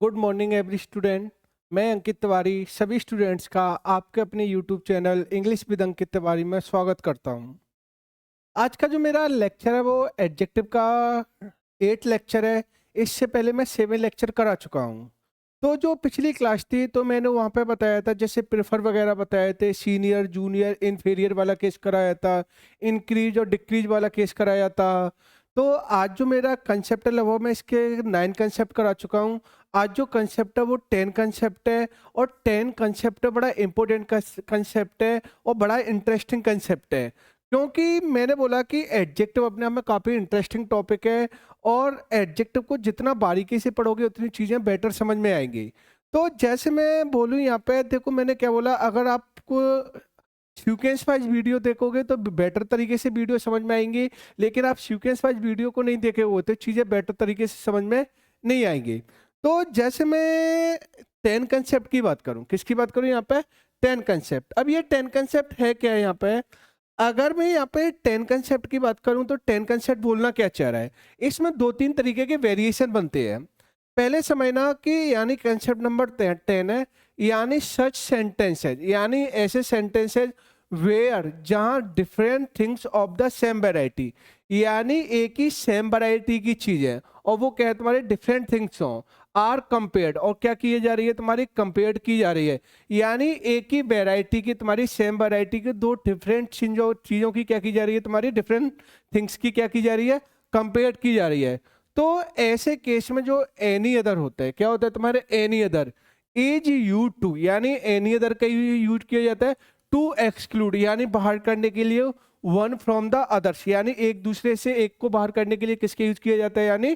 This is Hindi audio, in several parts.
Good morning every student. मैं अंकित तिवारी सभी स्टूडेंट्स का आपके अपने YouTube channel English with Ankit Tiwari में स्वागत करता हूं। आज का जो मेरा लेक्चर है वो एडजेक्टिव का 8 लेक्चर है। इससे पहले मैं 7 लेक्चर करा चुका हूं। तो जो पिछली क्लास थी तो मैंने वहां पे बताया था, जैसे प्रेफर वगैरह बताए थे, सीनियर जूनियर इन्फीरियर वाला केस कराया था, इंक्रीज और डिक्रीज वाला केस कराया था। तो आज जो मेरा कंसेप्ट है वो मैं इसके 9 कंसेप्ट करा चुका हूँ। आज जो कंसेप्ट है वो 10 कंसेप्ट है, और 10 कंसेप्ट बड़ा इंपॉर्टेंट कंसेप्ट है और बड़ा इंटरेस्टिंग कंसेप्ट है, क्योंकि मैंने बोला कि एडजेक्टिव अपने आप में काफ़ी इंटरेस्टिंग टॉपिक है, और एडजेक्टिव को जितना बारीकी से पढ़ोगे उतनी चीज़ें बेटर समझ में आएंगी। तो जैसे मैं बोलूँ यहाँ पे, देखो मैंने क्या बोला, अगर आपको सीक्वेंस वाइज वीडियो देखोगे तो बेटर तरीके से वीडियो समझ में आएंगी, लेकिन आप सीक्वेंस वाइज वीडियो को नहीं देखे हो तो चीज़ें बेटर तरीके से समझ में नहीं आएंगी। तो जैसे मैं 10 कंसेप्ट की बात करूं, किसकी बात करूं यहाँ पे, 10 कंसेप्ट। अब ये 10 कंसेप्ट है क्या है यहाँ पे, अगर मैं यहाँ पे 10 कंसेप्ट की बात करूं तो 10 कंसेप्ट बोलना क्या चाह रहा है, इसमें 2-3 तरीके के वेरिएशन बनते हैं। पहले समझना कि यानी कंसेप्ट नंबर 10 है, यानी सच सेंटेंसेज, यानी ऐसे सेंटेंसेज वेयर जहां different things of the same variety, यानी एक ही सेम वैरायटी की चीज है और वो क्या है, तुम्हारे डिफरेंट थिंग्स हो, आर कंपेयर्ड, और क्या की जा रही है, तुम्हारी कंपेयर्ड की जा रही है। यानी एक ही वैरायटी की, तुम्हारी सेम वैरायटी की दो डिफरेंट चीजों की क्या की जा रही है, तुम्हारी डिफरेंट थिंग्स की क्या की जा रही है, कंपेयर की जा रही है। तो ऐसे केस में जो एनी अदर होता है, क्या होता है तुम्हारे any other, is you to, यानी एनी अदर का यूज किया जाता है टू एक्सक्लूड, यानी बाहर करने के लिए, वन फ्रॉम द अदर्स, यानी एक दूसरे से एक को बाहर करने के लिए किसके यूज किया जाता है, यानी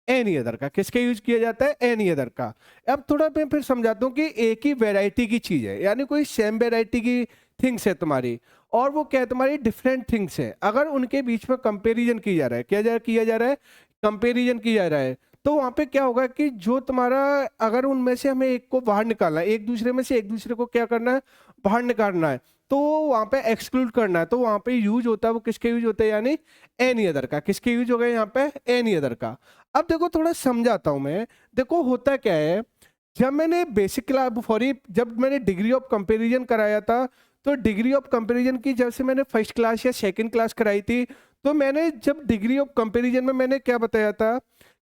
एनी अदर का। किसके यूज किया जाता है, एनी अदर का। अब थोड़ा मैं फिर समझाता हूँ कि एक ही वैरायटी की चीज है, यानी कोई सेम वैरायटी की थिंग्स है तुम्हारी, और वो क्या है, तुम्हारी डिफरेंट थिंग्स है, अगर उनके बीच में कंपैरिजन किया जा रहा है, किया जा रहा है, कंपैरिजन किया जा रहा है, तो वहां पे क्या होगा कि जो तुम्हारा, अगर उनमें से हमें एक को बाहर निकालना है, एक दूसरे में से एक दूसरे को क्या करना है, बाहर निकालना है, तो वहां पे एक्सक्लूड करना है, तो वहां पे यूज होता है, वो किसके यूज होता है, यानी एनी अदर का। किसके यूज हो गया यहाँ पे, एनी अदर का। अब देखो थोड़ा समझाता हूं मैं। देखो होता क्या है, जब मैंने बेसिक क्लास सॉरी जब मैंने डिग्री ऑफ कंपैरिजन कराया था, तो डिग्री ऑफ कंपैरिजन की जब से मैंने फर्स्ट क्लास या सेकंड क्लास कराई थी, तो मैंने जब डिग्री ऑफ कंपैरिजन में मैंने क्या बताया था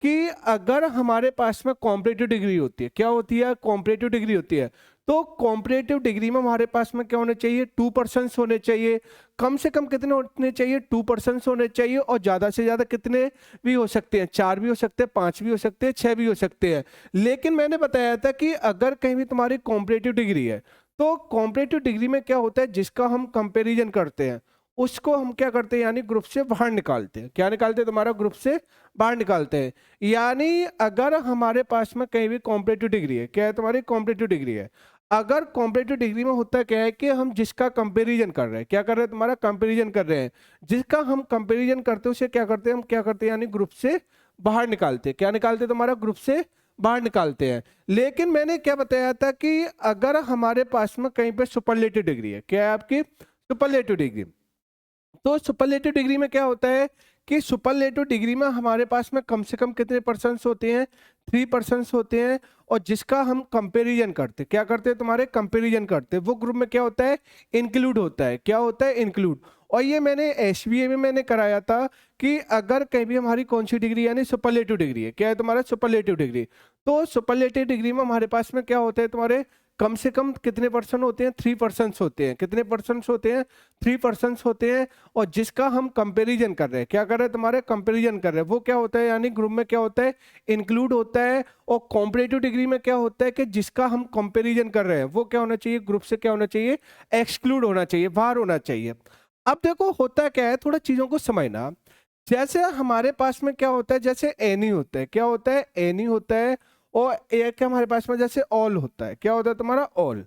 कि अगर हमारे पास में कॉम्परेटिव डिग्री होती है, क्या होती है, कॉम्परेटिव डिग्री होती है, तो कॉम्परेटिव डिग्री में हमारे पास में क्या होने चाहिए, 2% होने चाहिए। कम से कम कितने होने चाहिए, 2% होने चाहिए, और ज्यादा से ज्यादा कितने भी हो सकते हैं, 4 भी हो सकते हैं, 5 भी हो सकते हैं, 6 भी हो सकते हैं। लेकिन मैंने बताया था कि अगर कहीं भी तुम्हारी कॉम्परेटिव डिग्री है, तो कॉम्परेटिव डिग्री में क्या होता है, जिसका हम कंपेरिजन करते हैं उसको हम क्या करते हैं, यानी ग्रुप से बाहर निकालते हैं। क्या निकालते हैं, तुम्हारा ग्रुप से बाहर निकालते हैं। यानी अगर हमारे पास में कहीं भी कॉम्परेटिव डिग्री है, क्या है, तुम्हारी कॉम्परेटिव डिग्री है, अगर कॉम्परेटिव डिग्री में होता क्या है कि हम जिसका कंपैरिजन कर रहे हैं, क्या कर रहे हैं, तुम्हारा कंपैरिजन कर रहे हैं, जिसका हम कंपैरिजन करते हैं उसे क्या करते हैं, हम क्या करते हैं, यानी ग्रुप से बाहर निकालते हैं। क्या निकालते हैं, तुम्हारा ग्रुप से बाहर निकालते हैं। लेकिन मैंने क्या बताया था कि अगर हमारे पास में कहीं पे सुपरलेटिव डिग्री है, क्या है आपकी सुपरलेटिव डिग्री, तो सुपरलेटिव डिग्री में क्या होता है कि सुपरलेटिव डिग्री में हमारे पास में कम से कम कितने परसेंट्स होते हैं, 3% होते हैं, और जिसका हम कंपैरिजन करते, क्या करते हैं, तुम्हारे कंपैरिजन करते हैं, वो ग्रुप में क्या होता है, इंक्लूड होता है। क्या होता है, इंक्लूड। और ये मैंने एसबीए में मैंने कराया था कि अगर कहीं भी हमारी कौन सी डिग्री, यानी सुपरलेटिव डिग्री है, क्या है तुम्हारा सुपरलेटिव डिग्री, तो सुपरलेटिव डिग्री में हमारे पास में क्या होता है, तुम्हारे कम से कम कितने परसेंट होते हैं, 3% होते हैं। कितने परसेंट होते हैं, 3% होते हैं, और जिसका हम कंपैरिजन कर रहे हैं, क्या कर रहे हैं, तुम्हारे कंपैरिजन कर रहे हैं, वो क्या होता है, यानी ग्रुप में क्या होता है, इंक्लूड होता है। और कॉम्परेटिव डिग्री में क्या होता है कि जिसका हम कंपैरिजन कर रहे हैं वो क्या होना चाहिए, ग्रुप से क्या होना चाहिए, एक्सक्लूड होना चाहिए, बाहर होना चाहिए। अब देखो होता क्या है, थोड़ा चीजों को समझना। जैसे हमारे पास में क्या होता है, जैसे एनी होता है, क्या होता है, एनी होता है, और एक हमारे पास में जैसे ऑल होता है, क्या होता है तुम्हारा ऑल।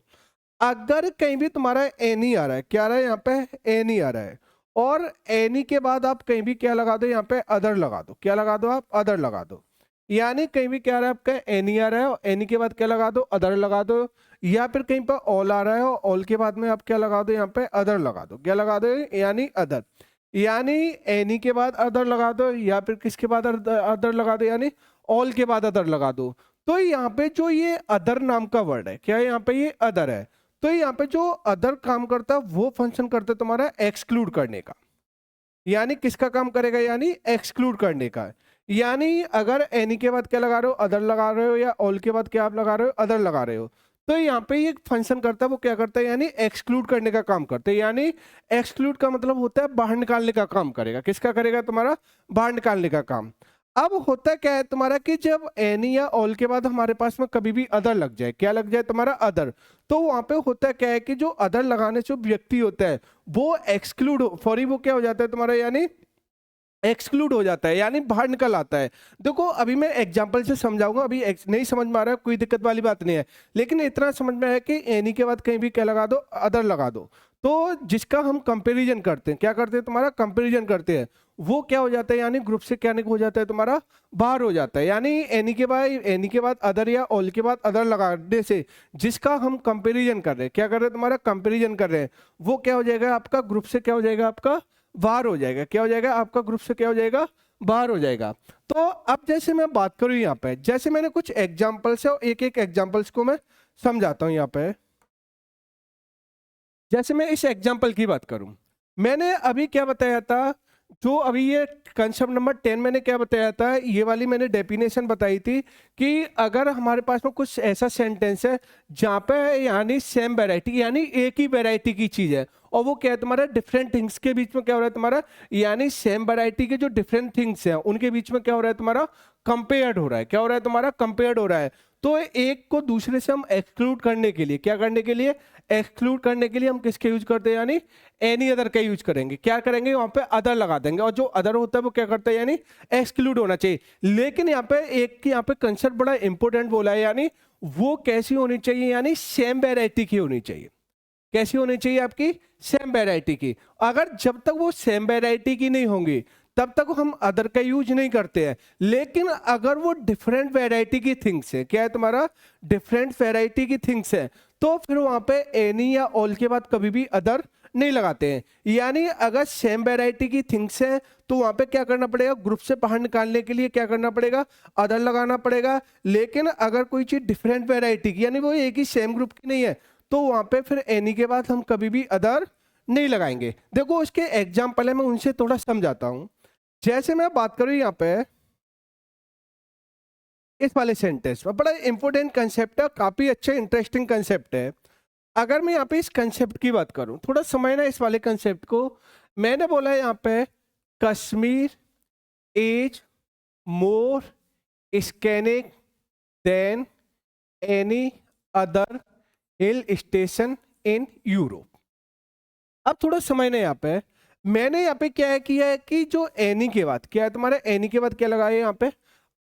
अगर कहीं भी तुम्हारा एनी आ रहा है, क्या आ रहा है यहाँ पे, एनी आ रहा है, और एनी के बाद आप कहीं भी क्या लगा दो, यहाँ पे अदर लगा दो, क्या लगा दो आप, अदर लगा दो। यानी कहीं भी क्या आ रहा है आपका, एनी आ रहा है और एनी के बाद क्या लगा दो, अदर लगा दो। या फिर कहीं पर ऑल आ रहा है और ऑल के बाद में आप क्या लगा दो, यहाँ पे अदर लगा दो, क्या लगा दो, यानी अदर। यानी एनी के बाद अदर लगा दो, या फिर किसके बाद अदर लगा दो, यानी ऑल के बाद अदर लगा दो। तो यहाँ पे जो ये अदर नाम का वर्ड है, क्या है यहाँ पे, ये अदर है। तो यहाँ पे जो अदर काम करता है वो फंक्शन करता है तुम्हारा एक्सक्लूड करने का। यानी किसका काम करेगा, यानी एक्सक्लूड करने का। यानी अगर एनी के बाद क्या लगा रहे हो, अदर लगा रहे हो, या ऑल के बाद क्या आप लगा रहे हो, अदर लगा रहे हो, तो यहाँ पे ये फंक्शन करता है, वो क्या करता है, यानी एक्सक्लूड करने का काम करता है। यानी एक्सक्लूड का मतलब होता है बाहर निकालने का काम करेगा। किसका करेगा, तुम्हारा बाहर निकालने का काम। अब होता क्या है तुम्हारा कि जब एनी या ऑल के बाद हमारे पास में कभी भी अदर लग जाए, क्या लग जाए तुम्हारा, अदर, तो वहां पे होता क्या है कि जो अदर लगाने से जो व्यक्ति होता है वो एक्सक्लूड फॉरी वो क्या हो जाता है तुम्हारा, यानी एक्सक्लूड हो जाता है, यानी बाहर निकल आता है। देखो अभी मैं एग्जांपल से समझाऊंगा, अभी नहीं समझ में आ रहा है कोई दिक्कत वाली बात नहीं है, लेकिन इतना समझ में है कि एनी के बाद कहीं भी क्या लगा दो, अदर लगा दो, तो जिसका हम कंपैरिजन करते हैं, क्या करते हैं तुम्हारा, कंपैरिजन करते हैं, वो क्या हो जाता है, यानी ग्रुप से क्या हो जाता है तुम्हारा, बाहर हो जाता है। यानी एनी के बाद अदर या ऑल के बाद अदर लगाने से जिसका हम कंपैरिजन कर रहे हैं, क्या कर रहे हैं तुम्हारा, कंपैरिजन कर रहे हैं, वो क्या हो जाएगा आपका, ग्रुप से क्या हो जाएगा, आपका बाहर हो जाएगा। क्या हो जाएगा, आपका ग्रुप से क्या हो जाएगा, बाहर हो जाएगा। तो अब जैसे मैं बात करूं यहाँ पे, जैसे मैंने कुछ एग्जांपल्स है और एक एक एग्जांपल्स को मैं समझाता हूं यहाँ पे। जैसे मैं इस एग्जांपल की बात करूं, मैंने अभी क्या बताया था, जो अभी ये कंसेप्ट नंबर 10 मैंने क्या बताया था, ये वाली मैंने डेफिनेशन बताई थी कि अगर हमारे पास में कुछ ऐसा सेंटेंस है जहाँ पे यानी सेम वैरायटी, यानी एक ही वैरायटी की चीज है, और वो क्या है तुम्हारा, डिफरेंट थिंग्स के बीच में क्या हो रहा है तुम्हारा, यानी सेम वैरायटी के जो डिफरेंट थिंग्स हैं उनके बीच में क्या हो रहा है तुम्हारा, कंपेयर्ड हो रहा है। क्या हो रहा है तुम्हारा, कंपेयर्ड हो रहा है। तो एक को दूसरे से हम एक्सक्लूड करने के लिए, क्या करने के लिए, एक्सक्लूड करने के लिए हम किसके यूज करते हैं, यानी एनी अदर का यूज करेंगे। क्या करेंगे, वहां पे अदर लगा देंगे, और जो अदर होता है वो क्या करता है, यानी एक्सक्लूड होना चाहिए। लेकिन यहाँ पे एक यहाँ पे कंसेप्ट बड़ा इंपॉर्टेंट बोला है, यानी वो कैसी होनी चाहिए, यानी सेम वैरायटी की होनी चाहिए। कैसी होनी चाहिए, आपकी सेम वैरायटी की। अगर जब तक वो सेम वैरायटी की नहीं होंगी तब तक हम अदर का यूज नहीं करते हैं। लेकिन अगर वो डिफरेंट वैरायटी की थिंग्स है, क्या है तुम्हारा, डिफरेंट वैरायटी की थिंग्स है, तो फिर वहां पे एनी या ऑल के बाद कभी भी अदर नहीं लगाते हैं। यानी अगर सेम वैरायटी की थिंग्स है तो वहां पे क्या करना पड़ेगा, ग्रुप से बाहर निकालने के लिए क्या करना पड़ेगा, अदर लगाना पड़ेगा। लेकिन अगर कोई चीज डिफरेंट वैरायटी की, यानी वो एक ही सेम ग्रुप की नहीं है, तो वहां पे फिर एनी के बाद हम कभी भी अदर नहीं लगाएंगे। देखो उसके एग्जाम्पल है, मैं उनसे थोड़ा समझाता हूं। जैसे मैं बात करूं यहाँ पे इस वाले सेंटेंस में, बड़ा इंपॉर्टेंट कंसेप्ट है, काफी अच्छा इंटरेस्टिंग कंसेप्ट है। अगर मैं यहाँ पे इस कंसेप्ट की बात करूं, थोड़ा समझना इस वाले कंसेप्ट को। मैंने बोला है यहाँ पे Kashmir is more scenic than any other hill station in Europe. अब थोड़ा समझना यहाँ पे, मैंने यहाँ पे क्या है किया है कि जो एनी के बाद क्या है तुम्हारे, एनी के बाद क्या लगाया यहाँ पे,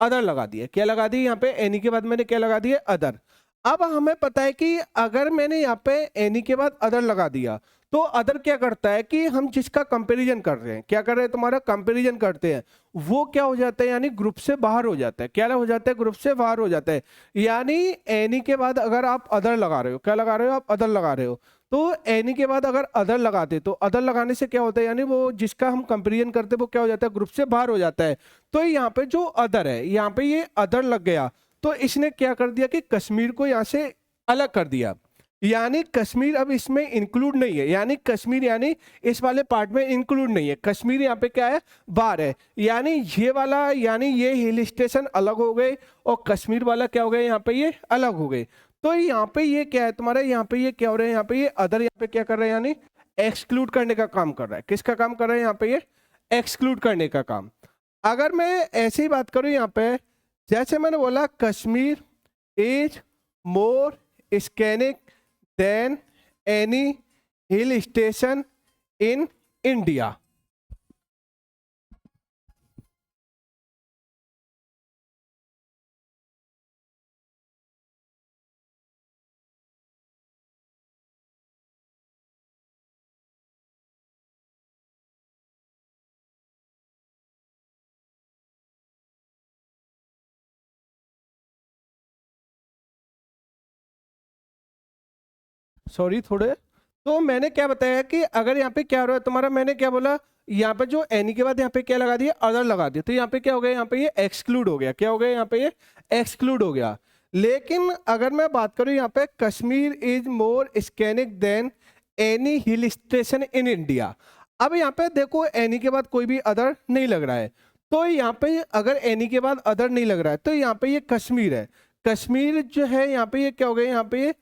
अदर लगा दिया। क्या लगा दी यहाँ पे, एनी के बाद मैंने क्या लगा दिया, अदर। अब हमें पता है कि अगर मैंने यहाँ पे एनी के बाद अदर लगा दिया तो अदर क्या करता है कि हम जिसका कंपैरिजन कर रहे हैं, क्या कर रहे हैं तुम्हारा, कंपैरिजन करते हैं, वो क्या हो जाता है, यानी ग्रुप से बाहर हो जाता है। क्या हो जाता है, ग्रुप से बाहर हो जाता है। यानी एनी के बाद अगर आप अदर लगा रहे हो, क्या लगा रहे हो, आप अदर लगा रहे हो, तो एनी के बाद अगर अदर लगाते तो अदर लगाने से क्या होता है, यानी वो जिसका हम कंपैरिजन करते हैं वो क्या हो जाता है, ग्रुप से बाहर हो जाता है। तो यहाँ पे जो अदर है, यहाँ पे ये अदर लग गया, तो इसने क्या कर दिया कि कश्मीर को यहाँ से अलग कर दिया। यानी कश्मीर अब इसमें इंक्लूड नहीं है, यानी कश्मीर यानी इस वाले पार्ट में इंक्लूड नहीं है। कश्मीर यहाँ पे क्या है, बाहर है। यानी ये वाला, यानी ये हिल स्टेशन अलग हो गए और कश्मीर वाला क्या हो गया, यहाँ पे ये अलग हो गए। तो यहाँ पे ये क्या है तुम्हारा, यहाँ पे ये क्या हो रहा है, यहाँ पे ये अदर यहाँ पे क्या कर रहा है, यानी एक्सक्लूड करने का काम कर रहा है। किसका काम कर रहा है, यहाँ पे ये एक्सक्लूड करने का काम। अगर मैं ऐसे ही बात करूं यहाँ पे, जैसे मैंने बोला Kashmir is more scenic than any hill station in India. Sorry थोड़े, तो मैंने क्या बताया कि अगर यहाँ पे क्या हो रहा है तुम्हारा, मैंने क्या बोला, यहाँ पे जो एनी के बाद यहाँ पे क्या लगा दिया, अदर लगा दिया, तो यहाँ पे क्या हो गया, यहाँ पे ये एक्सक्लूड हो गया। क्या हो गया, यहाँ पे ये एक्सक्लूड हो गया। लेकिन अगर मैं बात करूं यहाँ पे Kashmir is more scenic than any hill station in India. अब यहाँ पे देखो एनी के बाद कोई भी अदर नहीं लग रहा है, तो यहाँ पे अगर एनी के बाद अदर नहीं लग रहा है तो यहाँ पे ये कश्मीर है। कश्मीर जो है यहाँ पे ये क्या हो गया, यहाँ पे ये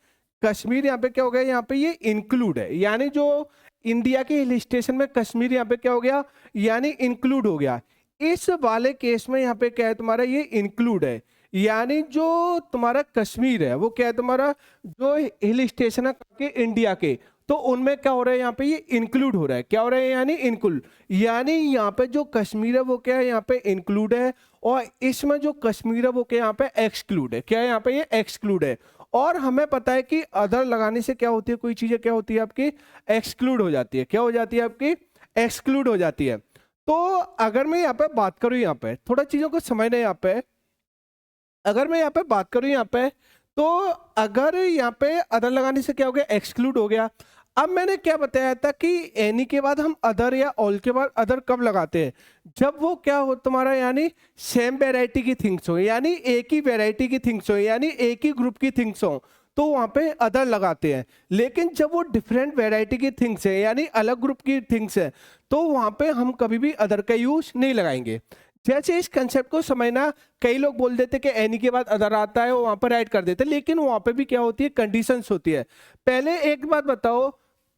कश्मीर यहाँ पे क्या हो गया, यहाँ पे ये इंक्लूड है, यानी जो इंडिया के हिल स्टेशन में कश्मीर यहाँ पे क्या हो गया, यानी इंक्लूड हो गया। इस वाले केस में यहाँ पे क्या है तुम्हारा, ये इंक्लूड है, यानी जो तुम्हारा कश्मीर है वो क्या है तुम्हारा, जो हिल स्टेशन है के इंडिया के, तो उनमें क्या हो रहा है यहाँ पे ये इंक्लूड हो रहा है। क्या हो रहा है, यानी इंक्लूड, यानी यहाँ पे जो कश्मीर है वो क्या है यहाँ पे इंक्लूड है, और इसमें जो कश्मीर है वो क्या यहाँ पे एक्सक्लूड है। क्या है यहाँ पे, ये एक्सक्लूड है। और हमें पता है कि अदर लगाने से क्या होती है, कोई चीजें क्या होती है आपकी एक्सक्लूड हो जाती है। क्या हो जाती है आपकी, एक्सक्लूड हो जाती है। तो अगर मैं यहाँ पे बात करूँ, यहाँ पे थोड़ा चीजों को समझना है। यहाँ पे अगर मैं यहाँ पे बात करूँ, यहाँ पे तो अगर यहाँ पे अदर लगाने से क्या हो गया, एक्सक्लूड हो गया। अब मैंने क्या बताया था कि एनी के बाद हम अदर या ऑल के बाद अदर कब लगाते हैं, जब वो क्या हो तुम्हारा, यानी सेम वैरायटी की थिंग्स हो, यानी एक ही वैरायटी की थिंग्स हो, यानी एक ही ग्रुप की थिंग्स हो, तो वहां पे अदर लगाते हैं। लेकिन जब वो डिफरेंट वैरायटी की थिंग्स है, यानी अलग ग्रुप की थिंग्स है, तो वहां पे हम कभी भी अदर का यूज नहीं लगाएंगे। जैसे इस कंसेप्ट को समझना, कई लोग बोल देते कि एनी के बाद अदर आता है, वो वहां पर ऐड कर देते, लेकिन वहां पे भी क्या होती है, कंडीशंस होती है। पहले एक बात बताओ,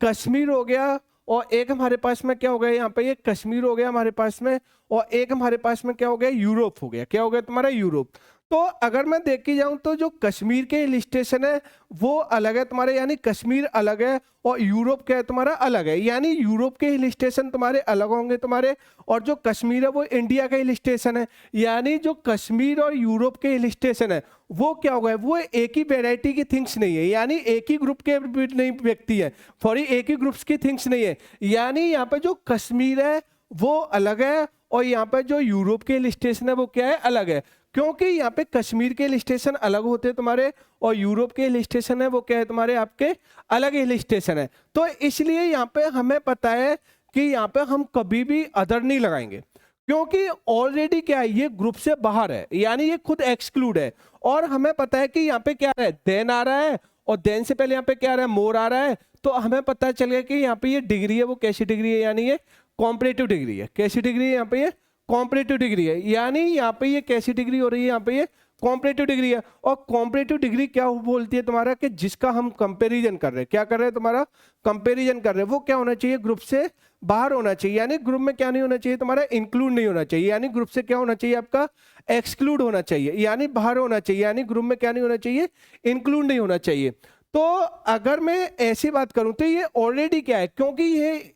कश्मीर हो गया और एक हमारे पास में क्या हो गया, यहाँ पे ये कश्मीर हो गया हमारे पास में, और एक हमारे पास में क्या हो गया, यूरोप हो गया। क्या हो गया तुम्हारा, यूरोप। तो अगर मैं देख के जाऊं तो जो कश्मीर के हिल स्टेशन है वो अलग है तुम्हारे, यानी कश्मीर अलग है, और यूरोप क्या है तुम्हारा अलग है, यानी यूरोप के हिल स्टेशन तुम्हारे अलग होंगे तुम्हारे, और जो कश्मीर है वो इंडिया का हिल स्टेशन है, यानी जो कश्मीर और यूरोप के हिल स्टेशन है वो क्या हो गए, वो एक ही वेराइटी की थिंग्स नहीं है, यानी एक ही ग्रुप के नहीं व्यक्ति है, सॉरी एक ही ग्रुप्स की थिंग्स नहीं है। यानी यहाँ पे जो कश्मीर है वो अलग है, और यहाँ पे जो यूरोप के हिल स्टेशन है वो क्या है, अलग है। क्योंकि यहाँ पे कश्मीर के हिल स्टेशन अलग होते हैं तुम्हारे, और यूरोप के हिल स्टेशन है वो क्या है तुम्हारे, आपके अलग हिल स्टेशन है। तो इसलिए यहाँ पे हमें पता है कि यहाँ पे हम कभी भी अदर नहीं लगाएंगे, क्योंकि ऑलरेडी क्या है, ये ग्रुप से बाहर है, यानी ये खुद एक्सक्लूड है। और हमें पता है कि यहाँ पे क्या है, देन आ रहा है, और देन से पहले यहाँ पे क्या आ रहा है, मोर आ रहा है। तो हमें पता चल गया कि यहाँ पे ये डिग्री है वो कैसी डिग्री है, यानी ये कॉम्परेटिव डिग्री है। कैसी डिग्री है यहाँ पे, ये कॉम्परेटिव डिग्री है, यानी यहाँ पे ये कैसी डिग्री हो रही है, यहाँ पे ये कॉम्परेटिव डिग्री है। और कॉम्परेटिव डिग्री क्या बोलती है तुम्हारा, कि जिसका हम कंपैरिजन कर रहे हैं, क्या कर रहे हैं तुम्हारा, कंपैरिजन कर रहे हैं, वो क्या होना चाहिए, ग्रुप से बाहर होना चाहिए। यानी ग्रुप में क्या नहीं होना चाहिए तुम्हारा, इंक्लूड नहीं होना चाहिए, यानी ग्रुप से क्या होना चाहिए आपका, एक्सक्लूड होना चाहिए, यानी बाहर होना चाहिए, यानी ग्रुप में क्या नहीं होना चाहिए, इंक्लूड नहीं होना चाहिए। तो अगर मैं ऐसी बात करूं तो ये ऑलरेडी क्या है, क्योंकि ये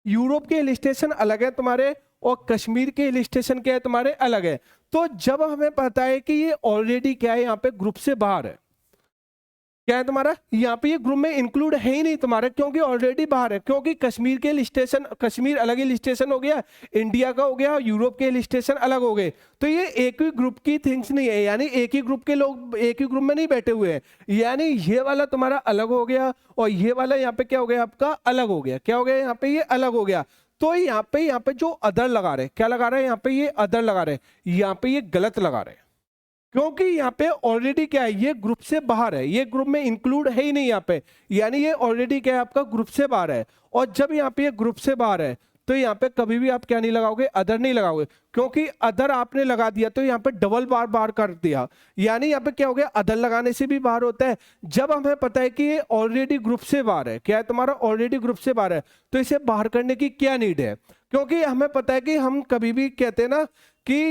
यूरोप के हिल स्टेशन अलग है तुम्हारे, और कश्मीर के हिल स्टेशन क्या है तुम्हारे, अलग है। तो जब हमें पता है कि ये ऑलरेडी क्या है, यहाँ पे ग्रुप से बाहर है, क्या है तुम्हारा, यहाँ पे ये ग्रुप में इंक्लूड है ही नहीं तुम्हारा, क्योंकि ऑलरेडी बाहर है। क्योंकि कश्मीर के हिल स्टेशन, कश्मीर अलग हिल स्टेशन हो गया, इंडिया का हो गया, यूरोप के हिल स्टेशन अलग हो गए, तो ये एक ही ग्रुप की थिंग्स नहीं है, यानी एक ही ग्रुप के लोग एक ही ग्रुप में नहीं बैठे हुए हैं। यानी ये वाला तुम्हारा अलग हो गया, और ये वाला यहाँ पे क्या हो गया आपका, अलग हो गया। क्या हो गया, यहाँ पे ये अलग हो गया। तो यहाँ पे जो अदर लगा रहे, क्या लगा रहे हैं, यहाँ पे ये अदर लगा रहे, यहाँ पे ये गलत लगा रहे, क्योंकि यहाँ पे ऑलरेडी क्या है, ये ग्रुप से बाहर है, ये ग्रुप में इंक्लूड है ही नहीं यहाँ पे, यानी ये ऑलरेडी क्या है आपका, ग्रुप से बाहर है। और जब यहाँ पे ये ग्रुप से बाहर है तो यहाँ पे कभी भी आप क्या नहीं लगाओगे, अदर नहीं लगाओगे, क्योंकि अदर आपने लगा दिया तो यहाँ पे डबल बार बार कर दिया, यानी यहाँ पे क्या हो गया, अदर लगाने से भी बाहर होता है। जब हमें पता है कि ये ऑलरेडी ग्रुप से बाहर है, क्या है तुम्हारा, ऑलरेडी ग्रुप से बाहर है, तो इसे बाहर करने की क्या नीड है, क्योंकि हमें पता है कि हम कभी भी कहते हैं ना कि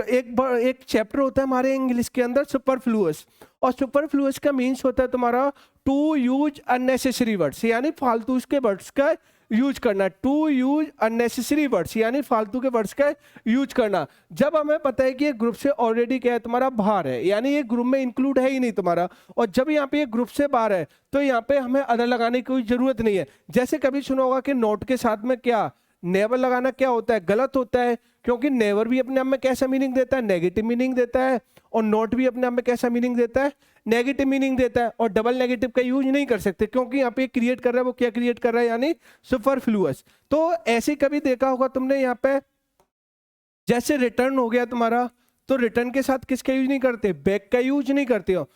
एक चैप्टर होता है हमारे इंग्लिश के अंदर सुपरफ्लुअस, और सुपरफ्लुअस का मीन्स होता है तुम्हारा टू यूज अननेसेसरी वर्ड्स, यानी फालतू के वर्ड्स का यूज करना। टू यूज अननेसेसरी वर्ड्स, यानी फालतू के वर्ड्स का यूज करना। जब हमें पता है कि ये ग्रुप से ऑलरेडी क्या है तुम्हारा, बाहर है, यानी ये ग्रुप में इंक्लूड है ही नहीं तुम्हारा, और जब यहाँ पे ये ग्रुप से बाहर है तो यहाँ पे हमें अदर लगाने की कोई जरूरत नहीं है। जैसे कभी सुना होगा कि नोट के साथ में क्या नेवर लगाना क्या होता है, गलत होता है, क्योंकि नेवर भी अपने आप में कैसा मीनिंग देता है, नेगेटिव मीनिंग देता है, और नॉट भी अपने आप में कैसा मीनिंग देता है, नेगेटिव मीनिंग देता है। और डबल नेगेटिव का यूज नहीं कर सकते, क्योंकि यहाँ पे क्रिएट कर रहा है, वो क्या क्रिएट कर रहा है, यानी सुपरफ्लुअस। तो ऐसे कभी देखा होगा तुमने, यहाँ पे जैसे रिटर्न हो गया तुम्हारा, तो रिटर्न के साथ किसका यूज नहीं करते, बैक का यूज नहीं करते हो,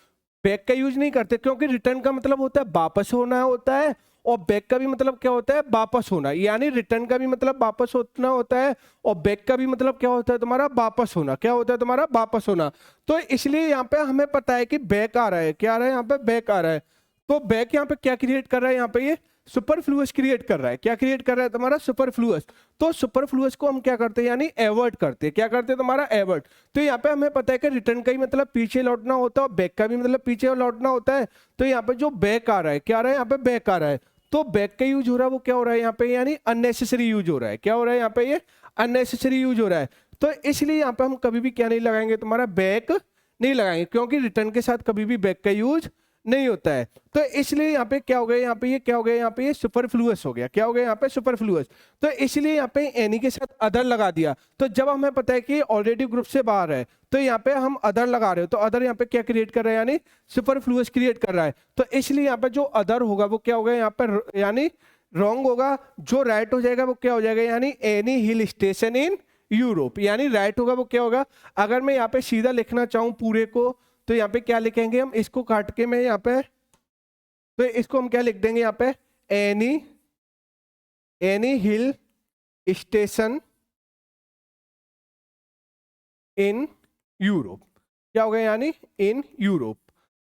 बैक का यूज नहीं करते, क्योंकि रिटर्न का मतलब होता है वापस होना होता है, और बैक का भी मतलब क्या होता है, वापस होना। यानी रिटर्न का भी मतलब वापस होना होता है, और बैक का भी मतलब क्या होता है तुम्हारा, वापस होना। क्या होता है तुम्हारा, वापस होना। तो इसलिए यहाँ पे हमें पता है कि बैक आ रहा है, क्या आ रहा है यहाँ पे, बैक आ रहा है। तो बैक यहाँ पे क्या क्रिएट कर रहा है, यहाँ पे ये सुपरफ्लुअस क्रिएट कर रहा है। क्या क्रिएट कर रहा है तुम्हारा, सुपरफ्लुअस। तो सुपरफ्लुअस को हम क्या करते हैं, यानी एवर्ट करते हैं। क्या करते हैं तुम्हारा, एवर्ट। तो यहाँ पे हमें पता है कि रिटर्न का ही मतलब पीछे लौटना होता है, और बैक का भी मतलब पीछे लौटना होता है। तो यहाँ पे जो बैक आ रहा है, क्या आ रहा है यहाँ पे, बैक आ रहा है। तो बैक का यूज हो रहा है, वो क्या हो रहा है यहाँ पे, यानी अननेसेसरी यूज हो रहा है। क्या हो रहा है यहाँ पे, ये अननेसेसरी यूज हो रहा है। तो इसलिए यहाँ पे हम कभी भी क्या नहीं लगाएंगे, तुम्हारा बैक नहीं लगाएंगे, क्योंकि रिटर्न के साथ कभी भी बैक का यूज नहीं होता है। तो इसलिए यहाँ पे क्या हो गया, यहाँ पे ये क्या हो गया, यहाँ पे ये सुपरफ्लुअस हो गया। क्या हो गया यहाँ पे, सुपरफ्लुअस। तो इसलिए यहाँ पे एनी के साथ अदर लगा दिया। तो जब हमें पता है कि ऑलरेडी ग्रुप से बाहर है, तो यहाँ पे हम अदर लगा रहे हो, तो अदर यहाँ पे क्या क्रिएट कर रहा है, यानी सुपरफ्लुअस क्रिएट कर रहा है। तो इसलिए यहाँ पे जो अदर होगा वो क्या होगा यहाँ पे, यानी रॉन्ग होगा। जो राइट हो जाएगा वो क्या हो जाएगा, यानी any hill station in Europe. यानी राइट होगा वो क्या होगा। अगर मैं यहाँ पे सीधा लिखना चाहूँ पूरे को, तो यहाँ पे क्या लिखेंगे हम, इसको काट के मैं यहाँ पे, तो इसको हम क्या लिख देंगे यहाँ पे, any hill station in Europe. क्या हो गया, यानी इन यूरोप।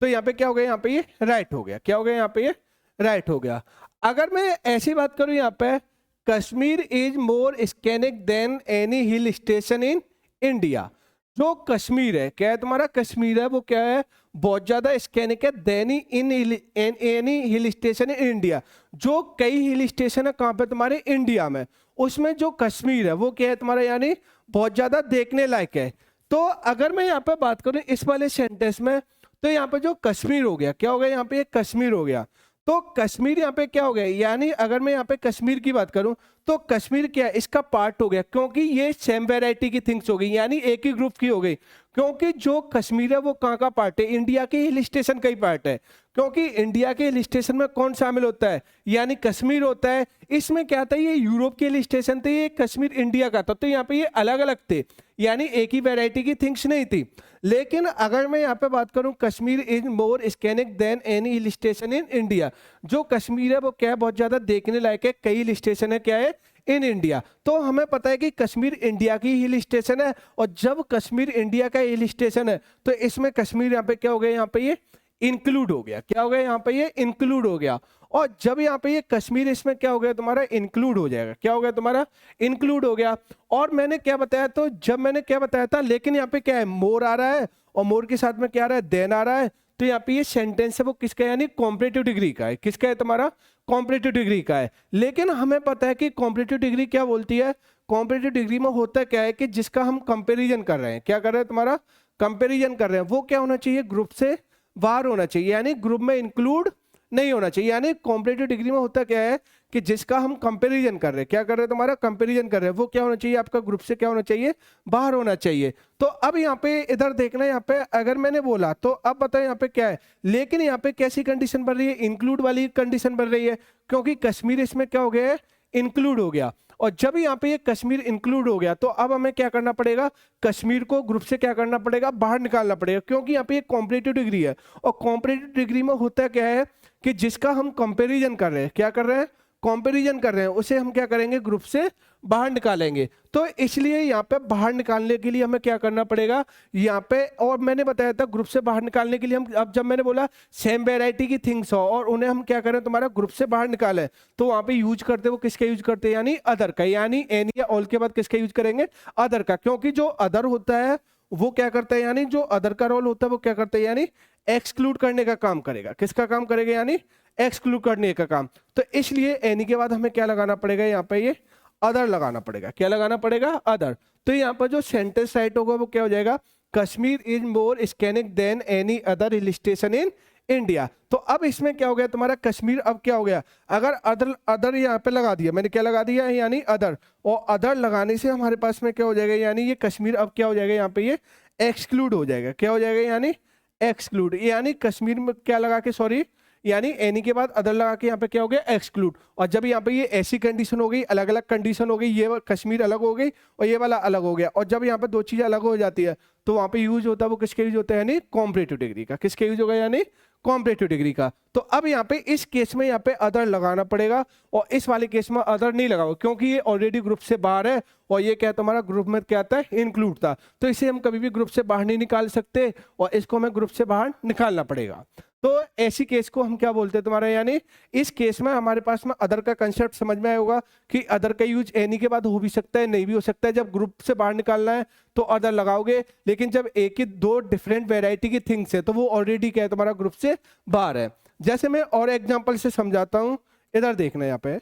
तो यहाँ पे क्या हो गया, यहाँ पे ये राइट हो गया। क्या हो गया यहाँ पे, ये राइट हो गया। अगर मैं ऐसी बात करूं यहाँ पे, Kashmir is more scenic than any hill station in India. जो कश्मीर है, क्या है तुम्हारा, कश्मीर है वो क्या है, बहुत ज्यादा स्कैनिक है than in any hill station in India. जो कई हिल स्टेशन है कहाँ पे, तुम्हारे इंडिया में, उसमें जो कश्मीर है वो क्या है तुम्हारा, यानी बहुत ज्यादा देखने लायक है। तो अगर मैं यहाँ पे बात करूं इस वाले सेंटेंस में, तो यहाँ पे जो कश्मीर हो गया, क्या हो गया यहाँ पे, ये कश्मीर हो गया। तो कश्मीर यहाँ पे क्या हो गया, यानी अगर मैं यहाँ पे कश्मीर की बात करूं, तो कश्मीर क्या है, इसका पार्ट हो गया, क्योंकि ये सेम वैरायटी की थिंग्स हो गई, यानी एक ही ग्रुप की हो गई। क्योंकि जो कश्मीर है वो कहाँ का पार्ट है, इंडिया के हिल स्टेशन का ही पार्ट है। क्योंकि इंडिया के हिल स्टेशन में कौन शामिल होता है, यानी कश्मीर होता है। इसमें क्या था, ये यूरोप के हिल स्टेशन थे, ये कश्मीर इंडिया का था। तो यहाँ पे ये अलग अलग थे, यानी एक ही वैरायटी की थिंग्स नहीं थी। लेकिन अगर मैं यहाँ पे बात करूं, Kashmir is more scenic than any hill station in India. जो कश्मीर है वो क्या है, बहुत ज्यादा देखने लायक है, कई हिल स्टेशन है क्या है इन इंडिया। तो हमें पता है कि कश्मीर इंडिया की हिल स्टेशन है, और जब कश्मीर इंडिया का हिल स्टेशन है, तो इसमें कश्मीर यहाँ पे क्या हो गया, यहाँ पे ये इंक्लूड हो गया। क्या हो गया यहाँ पे, ये इंक्लूड हो गया। और जब यहाँ पे ये कश्मीर, इसमें क्या हो गया तुम्हारा, इंक्लूड हो जाएगा। क्या हो गया तुम्हारा, इंक्लूड हो गया। और मैंने क्या बताया, तो जब मैंने क्या बताया था, लेकिन यहाँ पे क्या है, मोर आ रहा है, और मोर के साथ में क्या आ रहा है, देन आ रहा है। तो यहाँ पे ये सेंटेंस है वो किसका है, यानी कॉम्परेटिव डिग्री का है। किसका है तुम्हारा, कॉम्परेटिव डिग्री का है। लेकिन हमें पता है कि कॉम्परेटिव डिग्री क्या बोलती है, कॉम्परेटिव डिग्री में होता क्या है कि जिसका हम कंपेरिजन कर रहे हैं, क्या कर रहे हैं तुम्हारा, कंपेरिजन कर रहे हैं, वो क्या होना चाहिए, ग्रुप से बाहर होना चाहिए, यानी ग्रुप में इंक्लूड नहीं होना चाहिए। यानी कॉम्परेटिव डिग्री में होता क्या है कि जिसका हम कंपैरिजन कर रहे हैं, क्या कर रहे हैं तुम्हारा, कंपैरिजन कर रहे हैं, वो क्या होना चाहिए, आपका ग्रुप से क्या होना चाहिए, बाहर होना चाहिए। तो अब यहाँ पे इधर देखना, यहाँ पे अगर मैंने बोला, तो अब बताओ यहाँ पे क्या है। लेकिन यहाँ पे कैसी कंडीशन बन रही है, इंक्लूड वाली कंडीशन बन रही है, क्योंकि कश्मीर इसमें क्या हो गया है, इंक्लूड हो गया। और जब यहाँ पे ये कश्मीर इंक्लूड हो गया, तो अब हमें क्या करना पड़ेगा, कश्मीर को ग्रुप से क्या करना पड़ेगा, बाहर निकालना पड़ेगा, क्योंकि यहाँ पे एक कॉम्परेटिव डिग्री है। और कॉम्परेटिव डिग्री में होता क्या है कि जिसका हम कंपैरिजन कर रहे हैं, क्या कर रहे हैं, कंपैरिजन कर रहे हैं, उसे हम क्या करेंगे, ग्रुप से बाहर निकालेंगे। तो इसलिए यहाँ पे बाहर निकालने के लिए हमें क्या करना पड़ेगा यहाँ पे, और मैंने बताया था ग्रुप से बाहर निकालने के लिए हम, अब जब मैंने बोला सेम वेराइटी की थिंग्स हो और उन्हें हम क्या करें, तुम्हारा ग्रुप से बाहर निकाले, तो वहां पे यूज करते, वो किसका यूज करते हैं, यानी अदर का, यानी एनी या ऑल के बाद किसका यूज करेंगे, अदर का। क्योंकि जो अदर होता है वो क्या करता है, यानी जो अदर का रोल होता है वो क्या करता है, यानी एक्सक्लूड करने का काम करेगा। किसका काम करेगा, यानी एक्सक्लूड करने का काम। तो इसलिए एनी के बाद हमें क्या लगाना पड़ेगा, यहाँ पे ये अदर लगाना पड़ेगा। क्या लगाना पड़ेगा, अदर। तो यहाँ पर जो सेंटेंस राइट होगा वो क्या हो जाएगा, Kashmir is more scenic than any other hill station in India. तो अब इसमें क्या हो गया तुम्हारा, कश्मीर अब क्या हो गया, अगर अदर अदर यहाँ पे लगा दिया मैंने, क्या लगा दिया, यानी अदर, और अदर लगाने से हमारे पास में क्या हो जाएगा, यानी ये कश्मीर अब क्या हो जाएगा, यहाँ पे ये एक्सक्लूड हो जाएगा। क्या हो जाएगा, यानी एक्सक्लूड, यानी कश्मीर में क्या लगा के, सॉरी, यानी एनी के बाद अदर लगा के यहाँ पे क्या हो गया, एक्सक्लूड। और जब यहाँ पे ये ऐसी कंडीशन हो गई, अलग अलग कंडीशन हो गई, ये कश्मीर अलग हो गई और ये वाला अलग हो गया, और जब यहाँ पे दो चीजें अलग हो जाती है तो वहाँ पे यूज होता है वो किसके यूज होता है, यानी कॉम्परेटिव डिग्री का। किसके यूज होगा, यानी कॉम्परेटिव डिग्री का। तो अब यहाँ पे इस केस में यहाँ पे अदर लगाना पड़ेगा, और इस वाले केस में अदर नहीं लगाओ क्योंकि ये ऑलरेडी ग्रुप से बाहर है, और ये क्या तुम्हारा ग्रुप में क्या आता है, इंक्लूड था। तो इसे हम कभी भी ग्रुप से बाहर नहीं निकाल सकते, और इसको हमें ग्रुप से बाहर निकालना पड़ेगा। तो ऐसी केस को हम क्या बोलते हैं तुम्हारा, यानी इस केस में हमारे पास में अदर का कंसेप्ट समझ में आया होगा कि अदर का यूज एनी के बाद हो भी सकता है, नहीं भी हो सकता है। जब ग्रुप से बाहर निकालना है तो अदर लगाओगे, लेकिन जब एक ही दो डिफरेंट वेराइटी की थिंग्स है तो वो ऑलरेडी क्या है, तुम्हारा ग्रुप से बाहर है। जैसे मैं और एग्जाम्पल से समझाता हूं, इधर देखना यहाँ पे।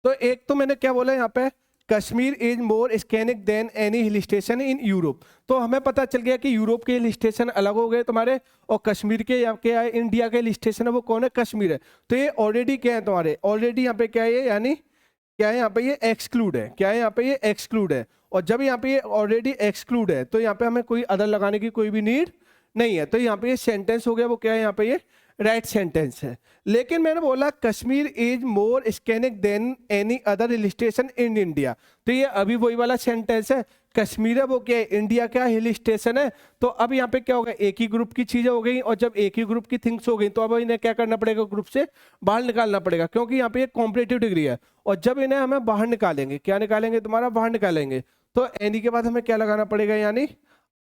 तो एक तो मैंने क्या बोला यहाँ पे, Kashmir is more scenic than any hill station in Europe. तो हमें पता चल गया कि यूरोप के हिल स्टेशन अलग हो गए तुम्हारे, और कश्मीर के यहाँ क्या है, इंडिया के हिल स्टेशन है वो कौन है, कश्मीर है। तो ये ऑलरेडी क्या है तुम्हारे, ऑलरेडी यहाँ पे क्या है, यानी क्या है, यहाँ पे ये एक्सक्लूड है। क्या है, यहाँ पे ये एक्सक्लूड है। और जब यहाँ पे ये ऑलरेडी एक्सक्लूड है तो यहाँ पे हमें कोई अदर लगाने की कोई भी नीड नहीं है। तो यहाँ पे ये सेंटेंस हो गया, वो क्या है, यहाँ पे ये राइट सेंटेंस है। लेकिन मैंने बोला Kashmir is more scenic than any other hill station in India, तो ये अभी वही वाला सेंटेंस है। कश्मीर है वो क्या है, इंडिया क्या हिल स्टेशन है। तो अब यहाँ पे क्या होगा, एक ही ग्रुप की चीजें हो गई, और जब एक ही ग्रुप की थिंग्स हो गई तो अब इन्हें क्या करना पड़ेगा, ग्रुप से बाहर निकालना पड़ेगा, क्योंकि यहाँ पे एक कॉम्परेटिव डिग्री है। और जब इन्हें हमें बाहर निकालेंगे, क्या निकालेंगे तुम्हारा, बाहर निकालेंगे, तो एनी के बाद हमें क्या लगाना पड़ेगा, यानी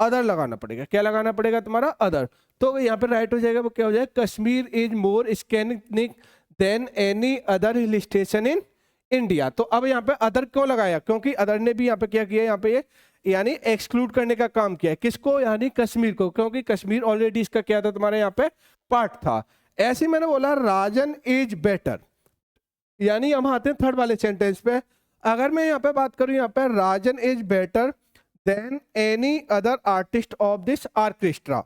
अदर लगाना पड़ेगा। क्या लगाना पड़ेगा तुम्हारा, अदर। तो यहाँ पे राइट हो जाएगा, वो क्या हो जाएगा, Kashmir is more scenic than any other hill station in India. तो अब यहाँ पे अदर क्यों लगाया, क्योंकि अदर ने भी यहाँ पे क्या किया, यहाँ पे ये यानी एक्सक्लूड करने का काम किया है। किसको, यानी कश्मीर को, क्योंकि कश्मीर ऑलरेडी इसका क्या था, तुम्हारे यहाँ पे पार्ट था। ऐसे ही मैंने बोला राजन इज बेटर, यानी हम आते हैं थर्ड वाले सेंटेंस पे। अगर मैं यहाँ पे बात करूं, यहाँ पे Rajan is better than any other artist of this orchestra,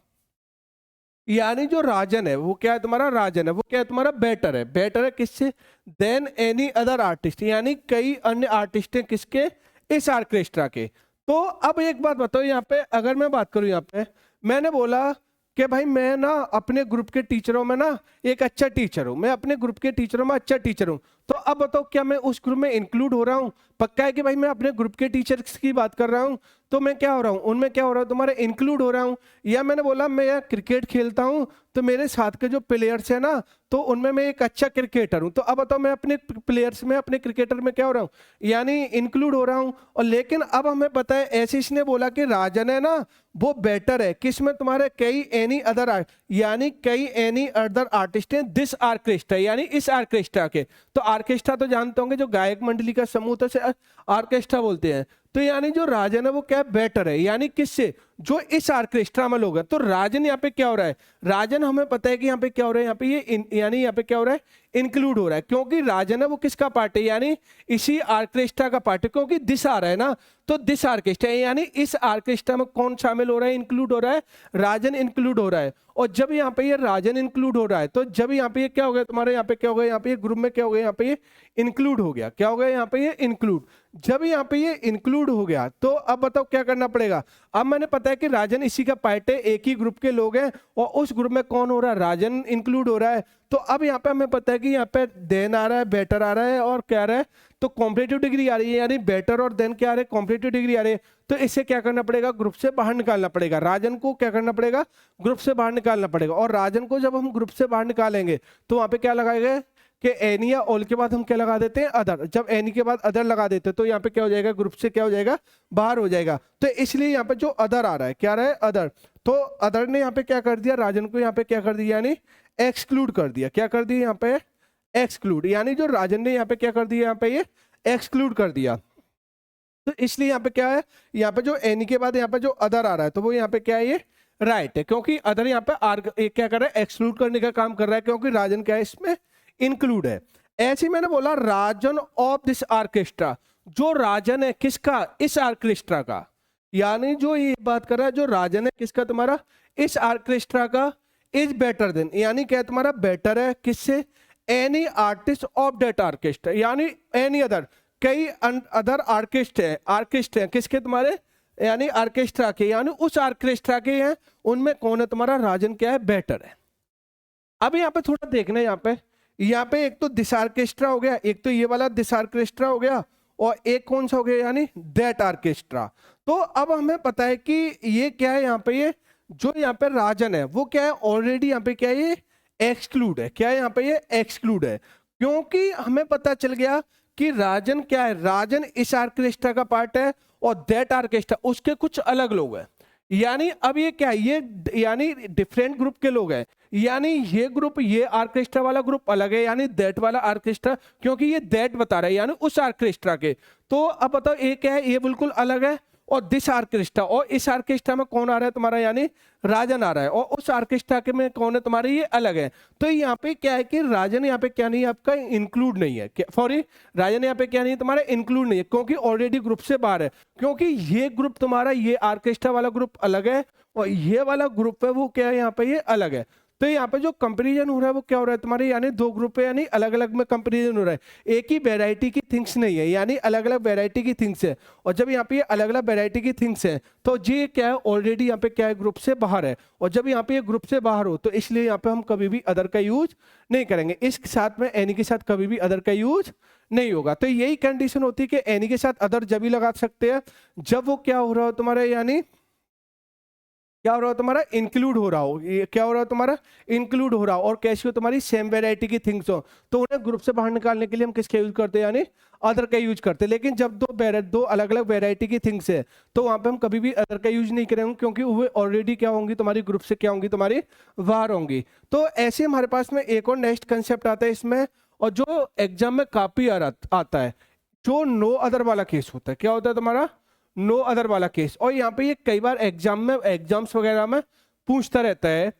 यानी जो राजन है वो क्या है तुम्हारा, राजन है वो क्या है तुम्हारा, बेटर है। बेटर है किससे, देन एनी अदर आर्टिस्ट, यानी कई अन्य आर्टिस्ट हैं किसके, इस ऑर्केस्ट्रा के। तो अब एक बात बताओ, यहाँ पे अगर मैं बात करूं, यहाँ पे मैंने बोला कि भाई मैं ना अपने ग्रुप के टीचरों में ना एक अच्छा टीचर हूं, मैं अपने ग्रुप के टीचरों में अच्छा टीचर हूं। तो अब बताओ क्या मैं उस ग्रुप में इंक्लूड हो रहा हूं, पक्का है कि भाई मैं अपने ग्रुप के टीचर्स की बात कर रहा हूं, तो मैं क्या हो रहा हूं, उनमें क्या हो रहा हूं, तुम्हारे इंक्लूड हो रहा हूं। या मैंने बोला मैं यार क्रिकेट खेलता हूं, तो मेरे साथ के जो प्लेयर्स हैं ना, तो उनमें मैं एक अच्छा क्रिकेटर हूं। तो अब बताओ मैं अपने प्लेयर्स में, अपने क्रिकेटर में क्या हो रहा हूं, यानी इंक्लूड हो रहा हूं। और लेकिन अब हमें पता है, ऐसे इसने बोला कि राजन है ना वो बेटर है, किसमें, तुम्हारे कई एनी अदर, यानी कई एनी अदर आर्टिस्ट हैं दिस ऑर्केस्ट्रा, यानी इस ऑर्केस्ट्रा के। तो ऑर्केस्ट्रा तो जानते होंगे, जो गायक मंडली का समूह तो से ऑर्केस्ट्रा बोलते हैं। तो यानी जो राजन है वो क्या बेटर है, यानी किससे, जो इस ऑर्केस्ट्रा में लोग हैं। तो राजन यहाँ पे क्या हो रहा है, राजन हमें पता है कि यहाँ पे क्या हो रहा है, यहाँ पे ये यानी यहाँ पे क्या हो रहा है, इंक्लूड हो रहा है, क्योंकि राजन है वो किसका पार्ट है, यानी इसी ऑर्केस्ट्रा का पार्ट है, क्योंकि दिस आ रहा है ना, तो दिस ऑर्केस्ट्रा यानी इस ऑर्केस्ट्रा में कौन शामिल हो रहा है, इंक्लूड हो रहा है, राजन इंक्लूड हो रहा है। और जब यहाँ पे ये राजन इंक्लूड हो रहा है, तो जब यहाँ पे ये क्या हो गया तुम्हारे, यहाँ पे क्या हो गया, यहाँ पे ये ग्रुप में क्या हो गया, यहाँ पे ये इंक्लूड हो गया। क्या हो गया, यहाँ पे ये इंक्लूड। जब यहाँ पे ये इंक्लूड हो गया तो अब बताओ क्या करना पड़ेगा। अब मैंने पता है कि राजन इसी का पार्ट है, एक ही ग्रुप के लोग हैं, और उस ग्रुप में कौन हो रहा है, राजन इंक्लूड हो रहा है। तो अब यहाँ पे हमें पता है कि यहाँ पे देन आ रहा है, बेटर आ रहा है, और क्या आ रहा है, तो कॉम्परेटिव डिग्री आ रही है, यानी बेटर और देन क्या आ रहा है, कॉम्परेटिव डिग्री आ रही है। तो इससे क्या करना पड़ेगा, ग्रुप से बाहर निकालना पड़ेगा, राजन को क्या करना पड़ेगा, ग्रुप से बाहर निकालना पड़ेगा। और राजन को जब हम ग्रुप से बाहर निकालेंगे तो वहां पे क्या लगाएंगे कि एनी या ऑल के बाद हम क्या लगा देते हैं, अदर। जब एनी के बाद अदर लगा देते हैं तो यहाँ पे क्या हो जाएगा, ग्रुप से क्या हो जाएगा, बाहर हो जाएगा। तो इसलिए यहाँ पे जो अदर आ रहा है, क्या आ रहा है, अदर। तो अदर ने यहाँ पे क्या कर दिया, राजन को यहाँ पे क्या कर दिया, यानी एक्सक्लूड कर दिया। क्या कर दिया यहाँ पे, एक्सक्लूड, यानी जो राजन ने यहाँ पे क्या कर दिया, यहाँ पे ये एक्सक्लूड कर दिया। तो इसलिए यहाँ पे क्या है, यहाँ पे जो एनी के बाद यहाँ पे जो अदर आ रहा है, तो वो यहाँ पे क्या है, ये राइट है, क्योंकि अदर यहाँ पे क्या कर रहा है, एक्सक्लूड करने का काम कर रहा है, क्योंकि राजन क्या है, इसमें इंक्लूड है। ऐसे ही मैंने बोला राजन ऑफ दिस ऑर्केस्ट्रा, जो राजन है किसका, इस ऑर्केस्ट्रा का, यानी जो ये बात कर रहा है, जो राजन है किसका, तुम्हारा इस ऑर्केस्ट्रा का, इज बेटर देन, यानी क्या तुम्हारा बेटर है किससे, any artist of that orchestra, यानी एनी अदर, कई अदर आर्टिस्ट हैं किसके, तुम्हारे यानी ऑर्केस्ट्रा के, यानी उस ऑर्केस्ट्रा के हैं, उनमें कौन है तुम्हारा, राजन क्या है, बेटर है। अब यहाँ पे थोड़ा देखना है, यहाँ पे एक तो दिस आर्केस्ट्रा हो गया, एक तो ये वाला दिस आर्केस्ट्रा हो गया, और एक कौन सा हो गया यानी दैट आर्केस्ट्रा। तो अब हमें पता है कि ये क्या है, यहाँ पे ये जो यहाँ पे राजन है वो क्या है, ऑलरेडी यहाँ पे क्या है, ये एक्सक्लूड है। क्या है यहाँ पे, ये एक्सक्लूड है, क्योंकि हमें पता चल गया कि राजन क्या है, राजन इस आर्केस्ट्रा का पार्ट है और दैट आर्केस्ट्रा उसके कुछ अलग लोग हैं। यानी अब ये क्या है, ये यानी डिफरेंट ग्रुप के लोग हैं, यानी ये ग्रुप, ये आर्केस्ट्रा वाला ग्रुप अलग है, यानी दैट वाला आर्केस्ट्रा, क्योंकि ये दैट बता रहा है यानी उस आर्केस्ट्रा के। तो अब बताओ ये क्या है, ये बिल्कुल अलग है, और दिस आर्केस्ट्रा, और इस आर्केस्ट्रा में कौन आ रहा है तुम्हारा, यानी राजन आ रहा है, और उस आर्केस्ट्रा के में कौन है तुम्हारे, ये अलग है। तो यहाँ पे क्या है कि राजन यहाँ पे क्या नहीं है, आपका इंक्लूड नहीं है, सॉरी राजन यहाँ पे क्या नहीं है तुम्हारा, इंक्लूड नहीं है, क्योंकि ऑलरेडी ग्रुप से बाहर है, क्योंकि ये ग्रुप तुम्हारा, ये आर्केस्ट्रा वाला ग्रुप अलग है, और ये वाला ग्रुप है वो क्या है यहाँ पे, ये अलग है। तो यहाँ पे जो कंपैरिजन हो रहा है वो क्या हो रहा है तुम्हारे, यानी दो ग्रुप है, यानी अलग अलग में कंपैरिजन हो रहा है, एक ही वैरायटी की थिंग्स नहीं है, यानी अलग अलग वैरायटी की थिंग्स है। और जब यहाँ पे ये अलग अलग वैरायटी की थिंग्स है तो ये क्या है, ऑलरेडी यहाँ पे क्या है, ग्रुप से बाहर है, और जब यहाँ पे ये ग्रुप से बाहर हो तो इसलिए यहाँ पे हम कभी भी अदर का यूज नहीं करेंगे, इस साथ में एनी के साथ कभी भी अदर का यूज नहीं होगा। तो यही कंडीशन होती है कि एनी के साथ अदर जब भी लगा सकते हैं जब वो क्या हो रहा हो तुम्हारे, यानी क्या हो रहा हो तुम्हारा, इंक्लूड हो रहा हो, ये क्या हो रहा हो तुम्हारा, इंक्लूड हो रहा हो, और कैसी हो तुम्हारी, सेम वैरायटी की थिंग्स हो, तो उन्हें ग्रुप से बाहर निकालने के लिए हम किसका यूज करते हैं, यानी अदर का यूज करते हैं। लेकिन जब दो अलग अलग वैरायटी की थिंग्स है तो वहां पे हम कभी भी अदर का यूज नहीं करेंगे, क्योंकि वो ऑलरेडी क्या होंगी तुम्हारी, ग्रुप से क्या होंगी तुम्हारी, बाहर होंगी। तो ऐसे हमारे पास में एक और नेक्स्ट कंसेप्ट आता है इसमें, और जो एग्जाम में काफी आता है, जो नो अदर वाला केस होता है, क्या होता है तुम्हारा, नो अदर वाला केस। और यहाँ पे ये कई बार एग्जाम्स वगैरह में पूछता रहता है।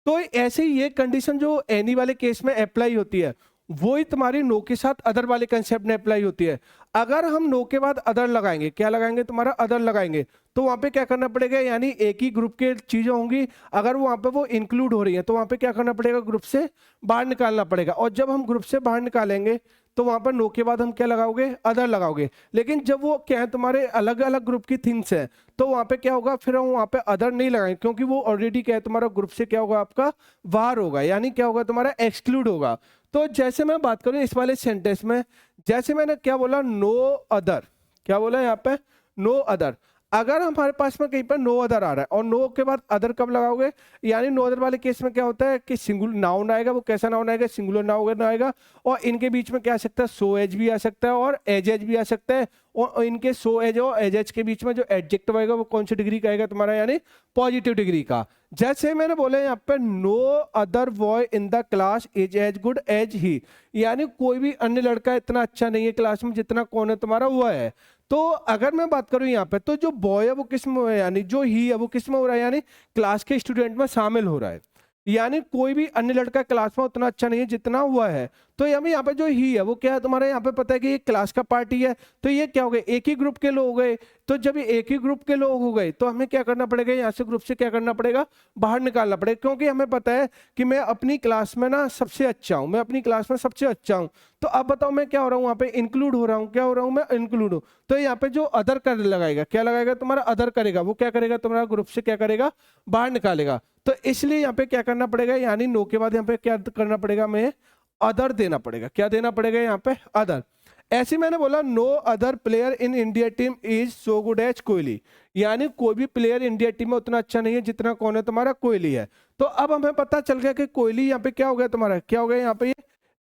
तो ऐसे ही ये कंडीशन जो एनी वाले केस में अप्लाई होती है वो ही तुम्हारी नो के साथ अदर वाले कंसेप्ट में अप्लाई होती है। अगर हम नो के बाद अदर लगाएंगे, क्या लगाएंगे तुम्हारा, अदर लगाएंगे, तो वहां पे क्या करना पड़ेगा, यानी एक ही ग्रुप के चीजें होंगी, अगर वहां पे वो इंक्लूड हो रही है तो वहां पे क्या करना पड़ेगा, ग्रुप से बाहर निकालना पड़ेगा। और जब हम ग्रुप से बाहर निकालेंगे तो वहां पर नो के बाद हम क्या लगाओगे, अदर लगाओगे। लेकिन जब वो क्या है तुम्हारे अलग अलग ग्रुप की थिंग्स है तो वहां पे क्या होगा, फिर हम वहां पे अदर नहीं लगाएंगे, क्योंकि वो ऑलरेडी क्या है तुम्हारा, ग्रुप से क्या होगा, आपका बाहर होगा, यानी क्या होगा तुम्हारा, एक्सक्लूड होगा। तो जैसे मैं बात करूं इस वाले सेंटेंस में, जैसे मैंने क्या बोला, नो अदर, क्या बोला यहाँ पे, नो अदर। अगर हमारे पास में कहीं पर नो अदर आ रहा है और नो के बाद अदर कब लगाओगे, यानी नो अदर वाले केस में क्या होता है कि सिंगुलर नाउन आएगा, वो कैसा नाउन आएगा, सिंगुलर नाउन आएगा, और इनके बीच में क्या आ सकता है, सो एज भी आ सकता है और एज एज भी आ सकता है। और इनके सो एज और एज एज के बीच में जो एडजेक्टिव आएगा वो कौन सी डिग्री का आएगा तुम्हारा, यानी पॉजिटिव डिग्री का। जैसे मैंने बोला यहाँ पे, no other boy in the class is as good as ही, यानी कोई भी अन्य लड़का इतना अच्छा नहीं है क्लास में जितना कौन है तुम्हारा, हुआ है। तो अगर मैं बात करूं यहाँ पे, तो जो बॉय है वो किस में है, यानी जो ही है वो किस में हो रहा है, यानी क्लास के स्टूडेंट में शामिल हो रहा है, यानी कोई भी अन्य लड़का क्लास में उतना अच्छा नहीं है जितना हुआ है। तो यहाँ पे जो ही है वो क्या है तुम्हारे, यहाँ पे पता है कि ये क्लास का पार्टी है, तो ये क्या हो गए, एक ही ग्रुप के लोग हो गए। तो जब ये एक ही ग्रुप के लोग हो गए तो हमें क्या करना पड़ेगा, यहाँ से ग्रुप से क्या करना पड़ेगा, बाहर निकालना पड़ेगा, क्योंकि हमें पता है कि मैं अपनी क्लास में ना सबसे अच्छा हूँ, मैं अपनी क्लास में सबसे अच्छा हूँ। तो अब बताओ मैं क्या हो रहा हूँ, वहाँ पे इंक्लूड हो रहा हूँ, क्या हो रहा हूँ, मैं इंक्लूड हूँ। तो यहाँ पे जो अदर कर लगाएगा, क्या लगाएगा तुम्हारा, अदर करेगा, वो क्या करेगा तुम्हारा, ग्रुप से क्या करेगा, बाहर निकालेगा। तो इसलिए यहाँ पे क्या करना पड़ेगा, यानी नो के बाद यहाँ पे क्या करना पड़ेगा, मैं अदर देना पड़ेगा, क्या देना पड़ेगा यहाँ पे, अदर। ऐसे मैंने बोला, no other player in India team is so good as Kohli, यानी कोई भी प्लेयर इंडिया टीम में उतना अच्छा नहीं है जितना कौन है तुम्हारा, कोहली है। तो अब हमें पता चल गया कि कोहली यहाँ पे क्या हो गया तुम्हारा, क्या हो गया यहाँ पे, ये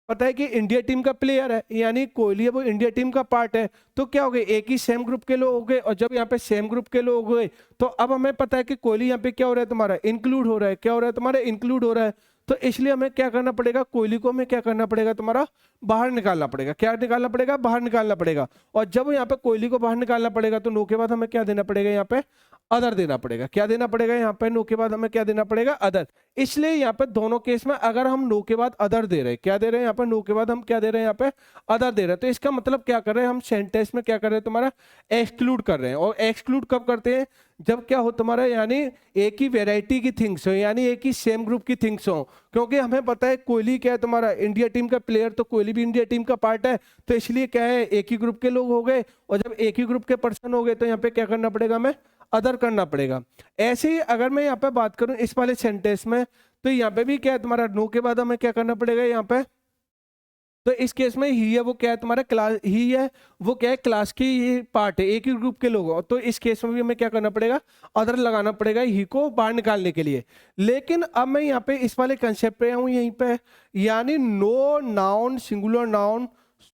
पता है कि इंडिया टीम का प्लेयर है, यानी कोहली है वो इंडिया टीम का पार्ट है। तो क्या हो गया, एक ही सेम ग्रुप के लोग हो गए, और जब यहाँ पे सेम ग्रुप के लोग हुए तो अब हमें पता है कि कोहली यहाँ पे क्या हो रहा है तुम्हारा, इंक्लूड हो रहा है, क्या हो रहा है तुम्हारा, इंक्लूड हो रहा है। तो इसलिए हमें क्या करना पड़ेगा, कोहली को हमें क्या करना पड़ेगा तुम्हारा, बाहर निकालना पड़ेगा, क्या निकालना पड़ेगा, बाहर निकालना पड़ेगा। और जब यहाँ पे कोहली को बाहर निकालना पड़ेगा तो नो के बाद हमें क्या देना पड़ेगा, यहाँ पे अदर देना पड़ेगा, क्या देना पड़ेगा, यहाँ पे नो के बाद हमें क्या देना पड़ेगा, अदर। इसलिए यहाँ पे दोनों केस में अगर हम नो के बाद अदर दे रहे हैं, क्या दे रहे हैं यहाँ पे, नो के बाद हम क्या दे रहे हैं, यहाँ पे अदर दे रहे हैं। तो इसका मतलब क्या कर रहे हैं हम, सेंटेंस में क्या कर रहे हैं तुम्हारा, एक्सक्लूड कर रहे हैं। और एक्सक्लूड कब करते हैं, जब क्या हो तुम्हारा, यानी एक ही वेराइटी की थिंग्स हो, यानी एक ही सेम ग्रुप की थिंग्स हो। क्योंकि हमें पता है कोहली क्या है तुम्हारा, इंडिया टीम का प्लेयर, तो कोहली भी इंडिया टीम का पार्ट है, तो इसलिए क्या है, एक ही ग्रुप के लोग हो गए, और जब एक ही ग्रुप के पर्सन हो गए तो यहाँ पे क्या करना पड़ेगा, हमें अदर करना पड़ेगा। ऐसे ही अगर मैं यहाँ पे बात करूं इस वाले सेंटेंस में, तो यहाँ पे भी क्या है तुम्हारा नो के बाद हमें क्या करना पड़ेगा यहाँ पे, तो इस केस में ही है वो क्या है तुम्हारा क्लास, ही है वो क्या है क्लास की ये पार्ट है, एक ही ग्रुप के लोग हो, तो इस केस में भी हमें क्या करना पड़ेगा, अदर लगाना पड़ेगा ही को बाहर निकालने के लिए। लेकिन अब मैं यहाँ पे इस वाले कंसेप्ट पे हूँ यहीं पे, यानी नो नाउन सिंगुलर नाउन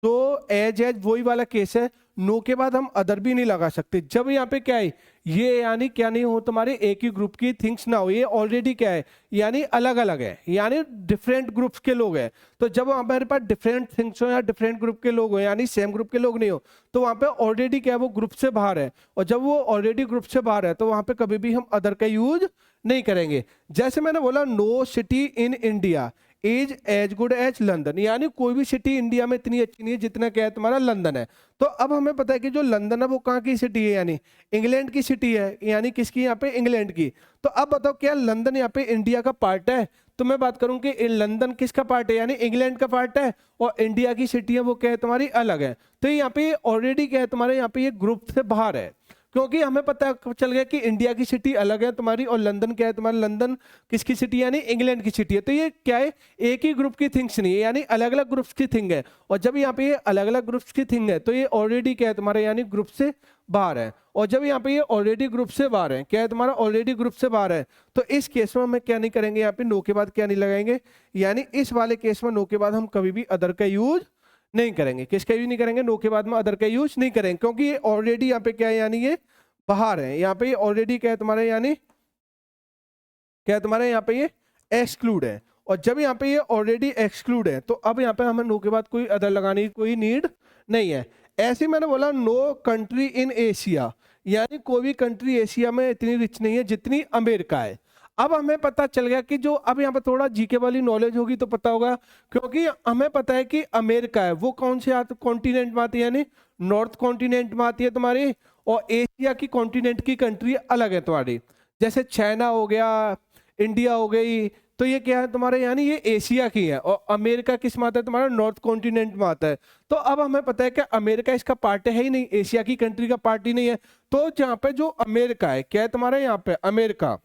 तो एज वही वाला केस है, नो के बाद हम अदर भी नहीं लगा सकते। जब यहाँ पे क्या है ये यानी क्या नहीं हो तुम्हारे एक ही ग्रुप की थिंग्स ना हो, ये ऑलरेडी क्या है यानी अलग अलग है, यानी डिफरेंट ग्रुप्स के लोग हैं। तो जब हमारे पास डिफरेंट थिंग्स हो या डिफरेंट ग्रुप के लोग हो यानी सेम ग्रुप के लोग नहीं हो, तो वहाँ पे ऑलरेडी क्या है वो ग्रुप से बाहर है, और जब वो ऑलरेडी ग्रुप से बाहर है तो वहाँ पे कभी भी हम अदर का यूज नहीं करेंगे। जैसे मैंने बोला no city in India is as good as London, यानी कोई भी सिटी इंडिया में इतनी अच्छी नहीं है जितना क्या है तुम्हारा लंदन है। तो अब हमें पता है कि जो लंदन है वो कहाँ की सिटी है, यानी इंग्लैंड की सिटी है, यानी किसकी यहाँ पे इंग्लैंड की। तो अब बताओ क्या लंदन यहाँ पे इंडिया का पार्ट है, तो मैं बात करूं कि लंदन किसका पार्ट है, यानी इंग्लैंड का पार्ट है, और इंडिया की सिटी है वो क्या है तुम्हारी अलग है। तो यहाँ पे ऑलरेडी क्या है तुम्हारे यहाँ पे ये ग्रुप से बाहर है, क्योंकि हमें पता चल गया कि इंडिया की सिटी अलग है तुम्हारी और लंदन क्या है तुम्हारा, लंदन किसकी सिटी है यानी इंग्लैंड की सिटी है। तो ये क्या है एक ही ग्रुप की थिंग्स नहीं है, यानी अलग अलग ग्रुप्स की थिंग है, और जब यहाँ पे ये अलग अलग ग्रुप्स की थिंग है तो ये ऑलरेडी क्या है तुम्हारा यानी ग्रुप से बाहर है। और जब यहाँ पे ये ऑलरेडी ग्रुप से बाहर है, क्या है तुम्हारा ऑलरेडी ग्रुप से बाहर है, तो इस केस में हमें क्या नहीं करेंगे, यहाँ पे नो के बाद क्या नहीं लगाएंगे, यानी इस वाले केस में नो के बाद हम कभी भी अदर का यूज नहीं करेंगे। किसका यूज नहीं करेंगे, नो के बाद में अदर का यूज नहीं करेंगे, क्योंकि ये ऑलरेडी यहाँ पे क्या है यानी ये बाहर है, यहाँ पे ऑलरेडी क्या है तुम्हारे यानी क्या है तुम्हारे यहाँ पे ये एक्सक्लूड है। और जब यहाँ पे ये ऑलरेडी एक्सक्लूड है तो अब यहाँ पे हमें नो के बाद कोई अदर लगाने की कोई नीड नहीं है। ऐसे मैंने बोला नो कंट्री इन एशिया, यानी कोई भी कंट्री एशिया में इतनी रिच नहीं है जितनी अमेरिका है। अब हमें पता चल गया कि जो अब यहाँ पे थोड़ा जीके वाली नॉलेज होगी तो पता होगा, क्योंकि हमें पता है कि अमेरिका है वो कौन से कॉन्टिनेंट में आती है, यानी नॉर्थ कॉन्टिनेंट में आती है तुम्हारी, और एशिया की कॉन्टिनेंट की कंट्री अलग है तुम्हारी, जैसे चाइना हो गया, इंडिया हो गई, तो ये क्या है तुम्हारे यानी ये एशिया की है, और अमेरिका किस में आता है तुम्हारा नॉर्थ कॉन्टिनेंट में आता है। तो अब हमें पता है कि अमेरिका इसका पार्ट है ही नहीं, एशिया की कंट्री का पार्ट ही नहीं है। तो जहाँ पे जो अमेरिका है क्या है तुम्हारा यहाँ पे अमेरिका,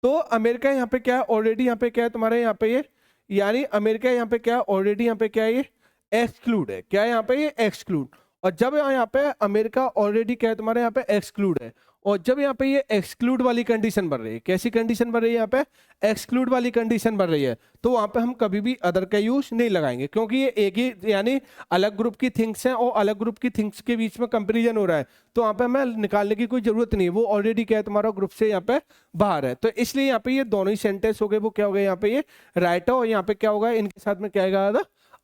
तो अमेरिका यहाँ पे क्या है ऑलरेडी यहाँ पे क्या है तुम्हारे यहाँ पे ये, यानी अमेरिका यहाँ पे क्या है ऑलरेडी यहाँ पे क्या है ये एक्सक्लूड है, क्या है यहाँ पे ये एक्सक्लूड। और जब यहाँ पे अमेरिका ऑलरेडी क्या है तुम्हारे यहाँ पे एक्सक्लूड है, और जब यहाँ पे ये एक्सक्लूड वाली कंडीशन बन रही है, कैसी कंडीशन बन रही है यहाँ पे एक्सक्लूड वाली कंडीशन बन रही है, तो वहां पे हम कभी भी अदर का यूज नहीं लगाएंगे, क्योंकि ये एक ही यानी अलग ग्रुप की थिंग्स हैं और अलग ग्रुप की थिंग्स के बीच में कंपेरिजन हो रहा है, तो वहां पे हमें निकालने की कोई जरूरत नहीं है, वो ऑलरेडी क्या है तुम्हारा ग्रुप से यहाँ पे बाहर है। तो इसलिए यहाँ पे ये दोनों ही सेंटेंस हो गए, वो क्या हो गए यहाँ पे ये राइट है, और यहाँ पे क्या होगा इनके साथ में क्या आएगा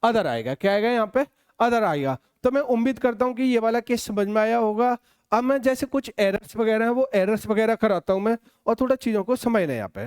अदर आएगा, क्या आएगा यहाँ पे अदर आएगा। तो मैं उम्मीद करता हूँ कि ये वाला केस समझ में आया होगा। अब मैं जैसे कुछ एरर्स वगैरह हैं वो एरर्स वगैरह कराता हूं मैं, और थोड़ा चीजों को समझना यहाँ पे।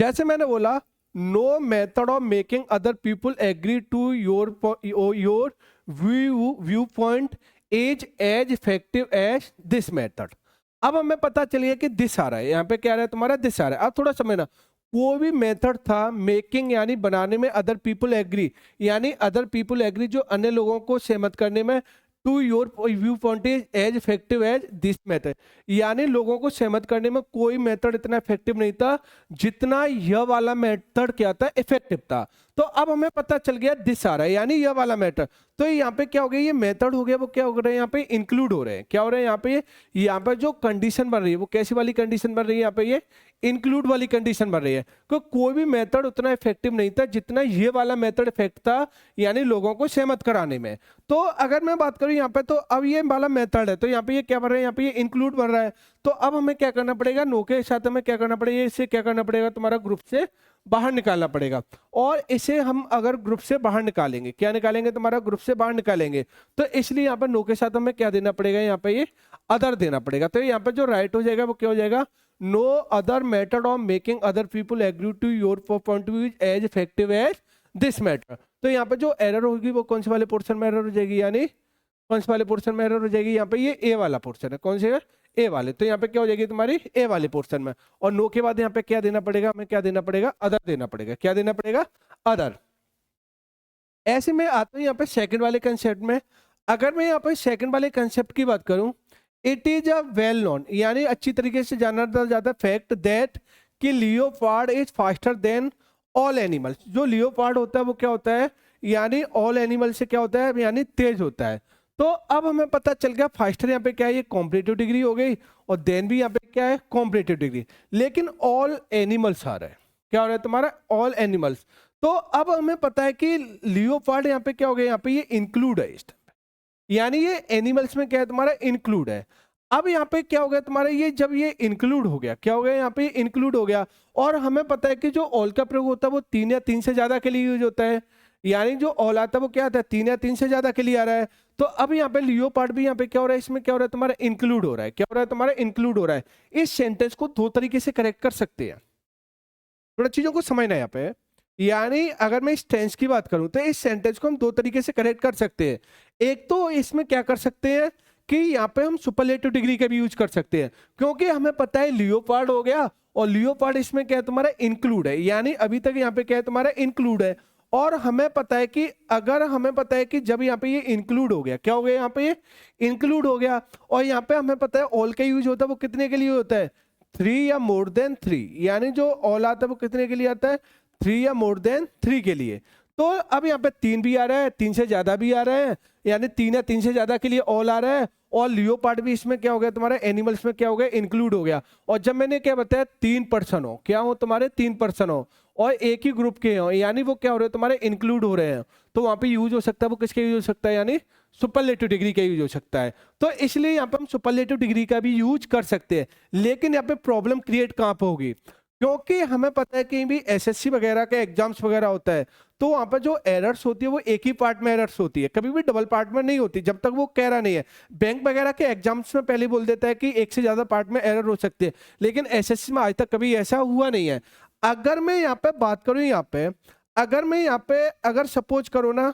जैसे मैंने बोला no method of making other people agree to your view point is as effective as this method. अब हमें पता चलिए कि दिस आ रहा है, यहाँ पे क्या आ रहा है तुम्हारा दिस आ रहा है। अब थोड़ा समझना, कोई भी मेथड था मेकिंग यानी बनाने में अदर पीपल एग्री, यानी अदर पीपल एग्री जो अन्य लोगों को सहमत करने में to your view point is as effective as this method, यानी लोगों को सहमत करने में कोई मेथड इतना इफेक्टिव नहीं था जितना यह वाला मेथड क्या था इफेक्टिव था। तो अब हमें पता चल गया दिस आ रहा है यानी यह वाला मेथड, तो यहाँ पे क्या हो गया ये मेथड हो गया वो क्या हो रहा है यहाँ पे इंक्लूड हो रहे हैं, क्या हो रहा है यहाँ पे जो कंडीशन बन रही है वो कैसी वाली कंडीशन बन रही है यहाँ पे ये इंक्लूड वाली कंडीशन बन रही है, क्योंकि कोई भी मेथड उतना इफेक्टिव नहीं था जितना ये वाला मेथड इफेक्ट था यानी लोगों को सहमत कराने में। तो अगर मैं बात करूं यहाँ पे, तो अब ये वाला मेथड है तो यहाँ पे ये क्या बन रहा है यहाँ पे ये इंक्लूड बन रहा है, तो अब हमें क्या करना पड़ेगा नो के साथ हमें क्या करना पड़ेगा, इससे क्या करना पड़ेगा तुम्हारा ग्रुप से बाहर निकालना पड़ेगा। और इसे हम अगर ग्रुप से बाहर निकालेंगे, क्या निकालेंगे तुम्हारा ग्रुप से बाहर निकालेंगे, तो इसलिए यहाँ पर नो के साथ हमें क्या देना पड़ेगा यहाँ पे ये अदर देना पड़ेगा। तो यहाँ पे जो राइट हो जाएगा वो क्या हो जाएगा no other method of making other people agree to your point of view as effective as this matter. तो यहाँ पे जो एरर होगी वो कौन से वाले पोर्शन में एरर हो जाएगी, यानी कौन से वाले पोर्शन में एरर हो जाएगी, यहाँ पे ये ए वाला पोर्शन है, कौन से ए वाले, तो यहाँ पे क्या हो जाएगी तुम्हारी ए वाले पोर्शन में। और नो के बाद यहाँ पे क्या देना पड़ेगा हमें, क्या देना पड़ेगा अदर देना पड़ेगा, क्या देना पड़ेगा अदर। ऐसे में आता हूँ यहाँ पे सेकंड वाले कंसेप्ट में। अगर मैं यहाँ पे सेकंड वाले कंसेप्ट की बात करूँ, it is a well known यानी अच्छी तरीके से जाना जाता फैक्ट दैट कि leopard is faster than all animals. जो लियोपार्ड होता है वो क्या होता है, यानी ऑल एनिमल से क्या होता है, यानी तेज होता है। तो अब हमें पता चल गया फास्टर यहाँ पे क्या है, ये कॉम्परेटिव डिग्री हो गई, और देन भी यहाँ पे क्या है, कॉम्परेटिव डिग्री। लेकिन ऑल एनिमल्स आ रहा है, क्या हो रहा है तुम्हारा, ऑल एनिमल्स। तो अब हमें पता है कि लियोपार्ड यहाँ पे क्या हो गया, यहाँ पे ये इंक्लूड है इस time पे। यानी ये एनिमल्स में क्या है तुम्हारा, इंक्लूड है। अब यहाँ पे क्या हो गया तुम्हारा, ये जब ये इंक्लूड हो गया, क्या हो गया यहाँ पे, इंक्लूड हो गया। और हमें पता है कि जो ऑल का प्रयोग होता है वो 3 या 3 से ज्यादा के लिए यूज होता है। यानी जो ऑल आता है वो क्या आता है, 3 या 3 से ज्यादा के लिए आ रहा है। तो अब यहाँ पे लियोपार्ड भी यहाँ पे क्या हो रहा है, इसमें क्या हो रहा है तुम्हारा, इंक्लूड हो रहा है। क्या हो रहा है तुम्हारा, इंक्लूड हो रहा है। इस सेंटेंस को दो तरीके से करेक्ट कर सकते हैं, थोड़ा चीजों को समझना है यहाँ पे। यानी अगर मैं इस टेंस की बात करूं तो इस सेंटेंस को हम दो तरीके से करेक्ट कर सकते हैं। एक तो इसमें क्या कर सकते हैं कि यहाँ पे हम सुपरलेटिव डिग्री का भी यूज कर सकते हैं, क्योंकि हमें पता है लियोपार्ड हो गया, और लियोपार्ड इसमें क्या है तुम्हारा, इंक्लूड है। यानी अभी तक यहाँ पे क्या है तुम्हारा, इंक्लूड है। और हमें पता है कि अगर हमें पता है कि जब यहाँ पे ये इंक्लूड हो गया, क्या हो गया यहाँ पे, ये इंक्लूड हो गया। और यहाँ पे हमें पता है ऑल का यूज होता है वो कितने के लिए होता है, 3 या मोर देन 3। यानी जो ऑल आता है वो कितने के लिए आता है, 3 या मोर देन 3 के लिए। तो अब यहाँ पे 3 भी आ रहा है, 3 से ज्यादा भी आ रहा है, यानी 3 या 3 से ज्यादा के लिए ऑल आ रहा है। और लियोपार्ड भी इसमें क्या हो गया तुम्हारा, एनिमल्स में क्या हो गया, इंक्लूड हो गया। और जब मैंने क्या बताया, 3 पर्सन हो, क्या हो तुम्हारे, 3 पर्सन हो, और एक ही ग्रुप के हो, यानी वो क्या हो रहे हैं तुम्हारे, इंक्लूड हो रहे हैं। तो वहां पे यूज हो सकता है, वो किसके यूज हो सकता है, यानी सुपरलेटिव डिग्री का यूज हो सकता है। तो इसलिए यहाँ पे हम सुपरलेटिव डिग्री का भी यूज कर सकते हैं। लेकिन यहाँ पे प्रॉब्लम क्रिएट कहाँ पे होगी, क्योंकि हमें पता है कि भी एसएससी वगैरह के एग्जाम्स वगैरह होता है, तो वहां पर जो एरर्स होती है वो एक ही पार्ट में एरर्स होती है, कभी भी डबल पार्ट में नहीं होती, जब तक वो कह रहा नहीं है। बैंक वगैरह के एग्जाम्स में पहले बोल देता है कि एक से ज्यादा पार्ट में एरर हो सकती है, लेकिन एसएससी में आज तक कभी ऐसा हुआ नहीं है। अगर मैं यहाँ पे बात करूं, यहाँ पे अगर मैं यहाँ पे अगर सपोज करो ना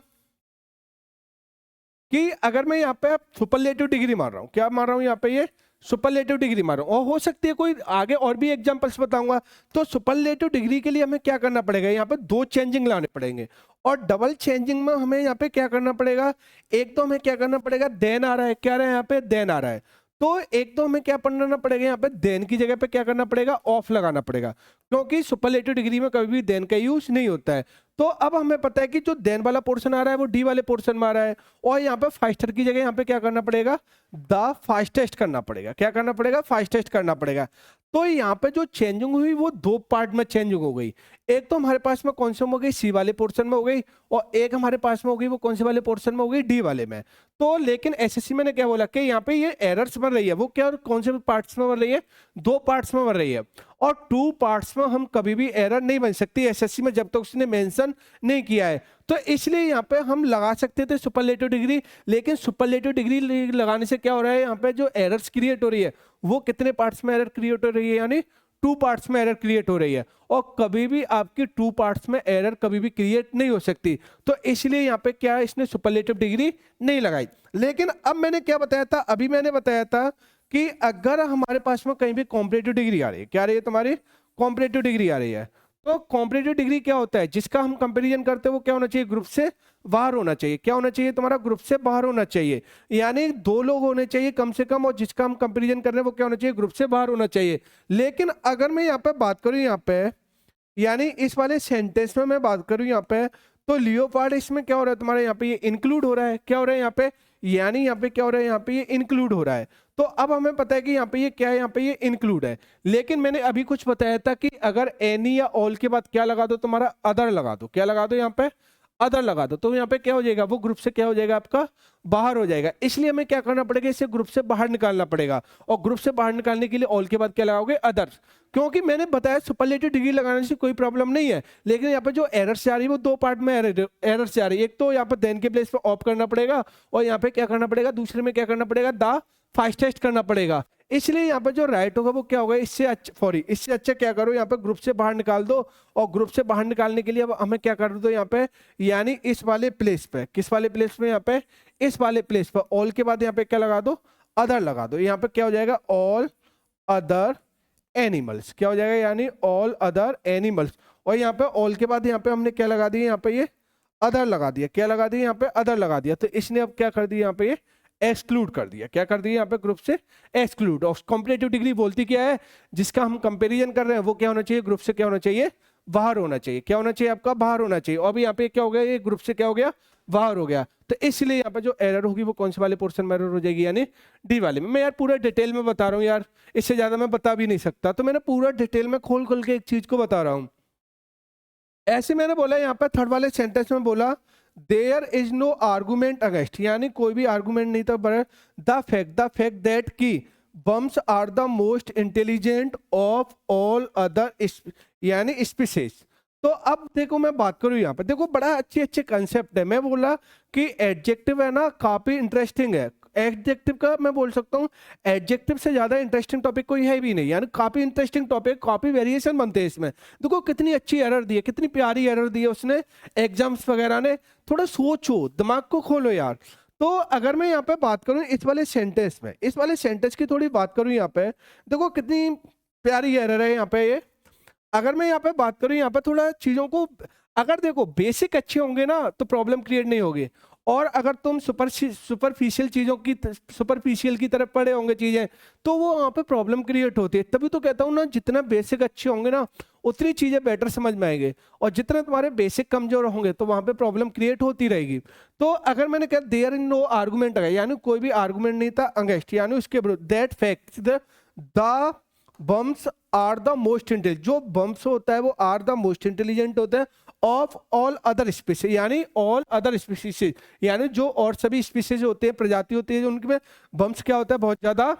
कि अगर मैं यहाँ पे सुपरलेटिव डिग्री मार रहा हूँ, क्या मार रहा हूँ यहाँ पे, ये सुपरलेटिव डिग्री मार रहा हूँ, और हो सकती है कोई आगे और भी एग्जांपल्स बताऊंगा। तो सुपरलेटिव डिग्री के लिए हमें क्या करना पड़ेगा, यहाँ पे 2 चेंजिंग लाने पड़ेंगे। और डबल चेंजिंग में हमें यहाँ पे क्या करना पड़ेगा, एक तो हमें क्या करना पड़ेगा, देन आ रहा है, क्या आ रहा है यहाँ पे, देन आ रहा है। तो एक तो हमें क्या पढ़ना पड़ेगा, यहाँ पे देन की जगह पे क्या करना पड़ेगा, ऑफ लगाना पड़ेगा, क्योंकि सुपरलेटिव डिग्री में कभी भी देन का यूज नहीं होता है। तो अब हमें पता है कि जो देन वाला पोर्शन आ रहा है वो डी वाले पोर्शन में आ रहा है, और यहाँ पे फास्टर की जगह यहाँ पे क्या करना पड़ेगा, द फास्टेस्ट करना पड़ेगा। क्या करना पड़ेगा, फास्टेस्ट करना पड़ेगा। तो यहाँ पे जो चेंजिंग हुई वो 2 पार्ट में चेंजिंग हो गई। एक तो हमारे पास में कौन से में हो गई, सी वाले पोर्शन में हो गई, और एक हमारे पास में हो गई वो कौन से वाले पोर्शन में हो गई, डी वाले में। तो लेकिन एसएससी में ने क्या बोला कि यहाँ पे ये एरर्स बन रही है, वो क्या कौन से पार्ट्स में बन रही है, 2 पार्ट्स में बन रही है। और 2 पार्ट्स में हम कभी भी एरर नहीं बन सकती एसएससी में, जब तक उसने मेंशन नहीं किया है। तो इसलिए यहाँ पे हम लगा सकते थे सुपरलेटिव डिग्री, लेकिन सुपरलेटिव डिग्री लगाने से क्या हो रहा है, यहाँ पे जो एरर्स क्रिएट हो रही है वो कितने पार्ट्स में एरर क्रिएट हो रही है, यानी 2 पार्ट्स में एरर क्रिएट हो रही है। और कभी भी आपकी 2 पार्ट्स में एरर कभी भी क्रिएट नहीं हो सकती। तो इसलिए यहाँ पे क्या है, इसने सुपरलेटिव डिग्री नहीं लगाई। लेकिन अब मैंने क्या बताया था, अभी मैंने बताया था कि अगर हमारे पास में कहीं भी कॉम्परेटिव डिग्री आ रही है, क्या आ रही है तुम्हारी, कॉम्परेटिव डिग्री आ रही है। तो कॉम्परेटिव डिग्री क्या होता है, जिसका हम कंपैरिजन करते हैं वो क्या होना चाहिए, ग्रुप से बाहर होना चाहिए। क्या होना चाहिए तुम्हारा, ग्रुप से बाहर होना चाहिए। यानी 2 लोग होने चाहिए कम से कम, और जिसका हम कंपैरिजन कर रहे हैं वो क्या होना चाहिए, ग्रुप से बाहर होना चाहिए। लेकिन अगर मैं यहाँ पे बात करूँ, यहाँ पे यानी इस वाले सेंटेंस में मैं बात करूँ यहाँ पे, तो लियोपार्ड इसमें क्या हो रहा है तुम्हारे, यहाँ पे ये इंक्लूड हो रहा है। क्या हो रहा है यहाँ पे, यानी यहाँ पे क्या हो रहा है, यहाँ पे ये इंक्लूड हो रहा है। तो अब हमें पता है कि यहाँ पे ये क्या है, यहाँ पे ये इंक्लूड है। लेकिन मैंने अभी कुछ बताया था कि अगर एनी या ऑल के बाद क्या लगा दो, तुम्हारा अदर लगा दो। क्या लगा दो, यहाँ पे अदर लगा दो, तो यहाँ पे क्या हो जाएगा, वो ग्रुप से क्या हो जाएगा, आपका बाहर हो जाएगा। इसलिए हमें क्या करना पड़ेगा, इसे ग्रुप से बाहर निकालना पड़ेगा। और ग्रुप से बाहर निकालने के लिए ऑल के बाद क्या लगाओगे, अदर्स। क्योंकि मैंने बताया सुपरलेटिव डिग्री लगाने से कोई प्रॉब्लम नहीं है, लेकिन यहाँ पे जो एरर्स आ रही है वो 2 पार्ट में एरर्स आ रही है। एक तो यहाँ पे देन के प्लेस पे ऑफ करना पड़ेगा, और यहाँ पे क्या करना पड़ेगा, दूसरे में क्या करना पड़ेगा, द फास्टेस्ट करना पड़ेगा। इसलिए यहाँ पे जो राइट होगा वो क्या होगा, इससे अच्छा, सॉरी इससे अच्छा क्या करो, यहाँ पे ग्रुप से बाहर निकाल दो। और ग्रुप से बाहर निकालने के लिए अब हमें क्या कर दो, यहाँ पे यानी इस वाले प्लेस पे, किस वाले प्लेस पे, यहाँ पे इस वाले प्लेस पे ऑल के बाद यहाँ पे क्या लगा दो, अदर लगा दो। यहाँ पे क्या हो जाएगा, ऑल अदर एनिमल्स। क्या हो जाएगा, यानी ऑल अदर एनिमल्स। और यहाँ पे ऑल के बाद यहाँ पे हमने क्या लगा दिया, यहाँ पे ये अदर लगा दिया। क्या लगा दिया, यहाँ पे अदर लगा दिया। तो इसने अब क्या कर दिया, यहाँ पे ये एक्सक्लूड कर दिया। क्या कर दिया यहाँ पे ग्रुप से एक्सक्लूड। और कॉम्पिटिटिव डिग्री बोलती क्या है, जिसका हम कंपैरिजन कर रहे हैं वो क्या होना चाहिए, ग्रुप से क्या होना चाहिए, बाहर होना चाहिए। क्या होना चाहिए आपका, बाहर होना चाहिए। और अभी यहाँ पे क्या हो गया, ये ग्रुप से क्या हो गया, बाहर हो गया। तो इसलिए यहाँ पे जो एरर होगी वो कौन से वाले पोर्शन में एरर हो जाएगी, यानी डी वाले में। मैं यार पूरा डिटेल में बता रहा हूँ यार, इससे ज्यादा मैं बता भी नहीं सकता, तो मैंने पूरा डिटेल में खोल खोल के एक चीज को बता रहा हूँ। ऐसे मैंने बोला यहाँ पे थर्ड वाले सेंटेंस में बोला there is no argument against, यानी कोई भी आर्गुमेंट नहीं था, द फैक्ट दैट की bums are the most intelligent of all other यानी स्पीसीज। तो अब देखो मैं बात करूं यहाँ पे, देखो बड़ा अच्छे अच्छे कंसेप्ट है। मैं बोला कि एडजेक्टिव है ना काफी इंटरेस्टिंग है। एडजेक्टिव का मैं बोल सकता हूँ एडजेक्टिव से ज्यादा इंटरेस्टिंग टॉपिक कोई है भी नहीं, यानी काफी इंटरेस्टिंग टॉपिक, काफी वेरिएशन बनते हैं इसमें। देखो कितनी अच्छी एरर दी है, कितनी प्यारी एरर दी है उसने एग्जाम्स वगैरह ने। थोड़ा सोचो, दिमाग को खोलो यार। तो अगर मैं यहाँ पे बात करूँ इस वाले सेंटेंस में, इस वाले सेंटेंस की थोड़ी बात करूँ यहाँ पे, देखो कितनी प्यारी एरर है यहाँ पे ये। अगर मैं यहाँ पे बात करूँ यहाँ पे थोड़ा चीजों को, अगर देखो बेसिक अच्छे होंगे ना तो प्रॉब्लम क्रिएट नहीं होगी। और अगर तुम सुपरफिशियल चीजों की, सुपरफिशियल की तरफ पड़े होंगे चीजें, तो वो वहाँ पे प्रॉब्लम क्रिएट होती है। तभी तो कहता हूँ ना, जितना बेसिक अच्छे होंगे ना उतनी चीजें बेटर समझ में आएंगे, और जितने तुम्हारे बेसिक कमजोर होंगे तो वहां पे प्रॉब्लम क्रिएट होती रहेगी। तो अगर मैंने कहा there in no argument against, यानी कोई भी आर्गुमेंट नहीं था अगेंस्ट, यानी उसके that fact the bums are the most intelligent, जो बम्स होता है वो आर द मोस्ट इंटेलिजेंट होता है ऑफ ऑल अदर स्पीसीज, यानी ऑल अदर स्पीसीज, यानी जो और सभी स्पीसीज होते हैं, प्रजाति होती है, उनके बम्स क्या होता है, बहुत ज्यादा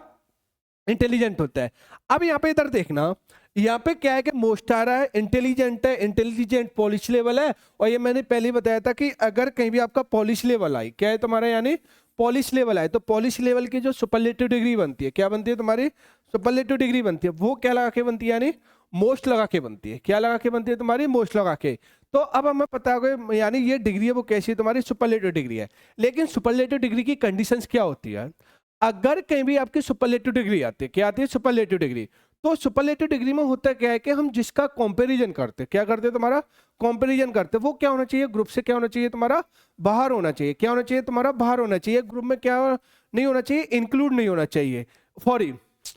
इंटेलिजेंट होता है। अब यहाँ पे इधर देखना, यहाँ पे क्या है कि मोस्ट आ रहा है, इंटेलिजेंट है, इंटेलिजेंट पॉलिश लेवल है। और ये मैंने पहले बताया था कि अगर कहीं भी आपका पॉलिश लेवल आई, क्या है तुम्हारा, यानी पॉलिश लेवल आए, तो पॉलिश लेवल की जो सुपरलेटिव डिग्री बनती है, क्या बनती है तुम्हारी, सुपरलेटिव डिग्री बनती है, वो क्या लगा के बनती है, यानी मोस्ट लगा के बनती है। क्या लगा के बनती है तुम्हारी, मोस्ट लगा के। तो अब हमें पता होगा, यानी ये डिग्री है वो कैसी है तुम्हारी, सुपरलेटिव डिग्री है। लेकिन सुपरलेटिव डिग्री की कंडीशंस क्या होती है, अगर कहीं भी आपकी सुपरलेटिव डिग्री आती है, क्या आती है, सुपरलेटिव डिग्री। तो सुपरलेटिव डिग्री में होता क्या है कि हम जिसका कंपैरिजन करते, क्या करते तुम्हारा कंपैरिजन करते, वो क्या होना चाहिए, ग्रुप से क्या होना चाहिए तुम्हारा, बाहर होना चाहिए। क्या होना चाहिए तुम्हारा, बाहर होना चाहिए। ग्रुप में क्या नहीं होना चाहिए, इंक्लूड नहीं होना चाहिए।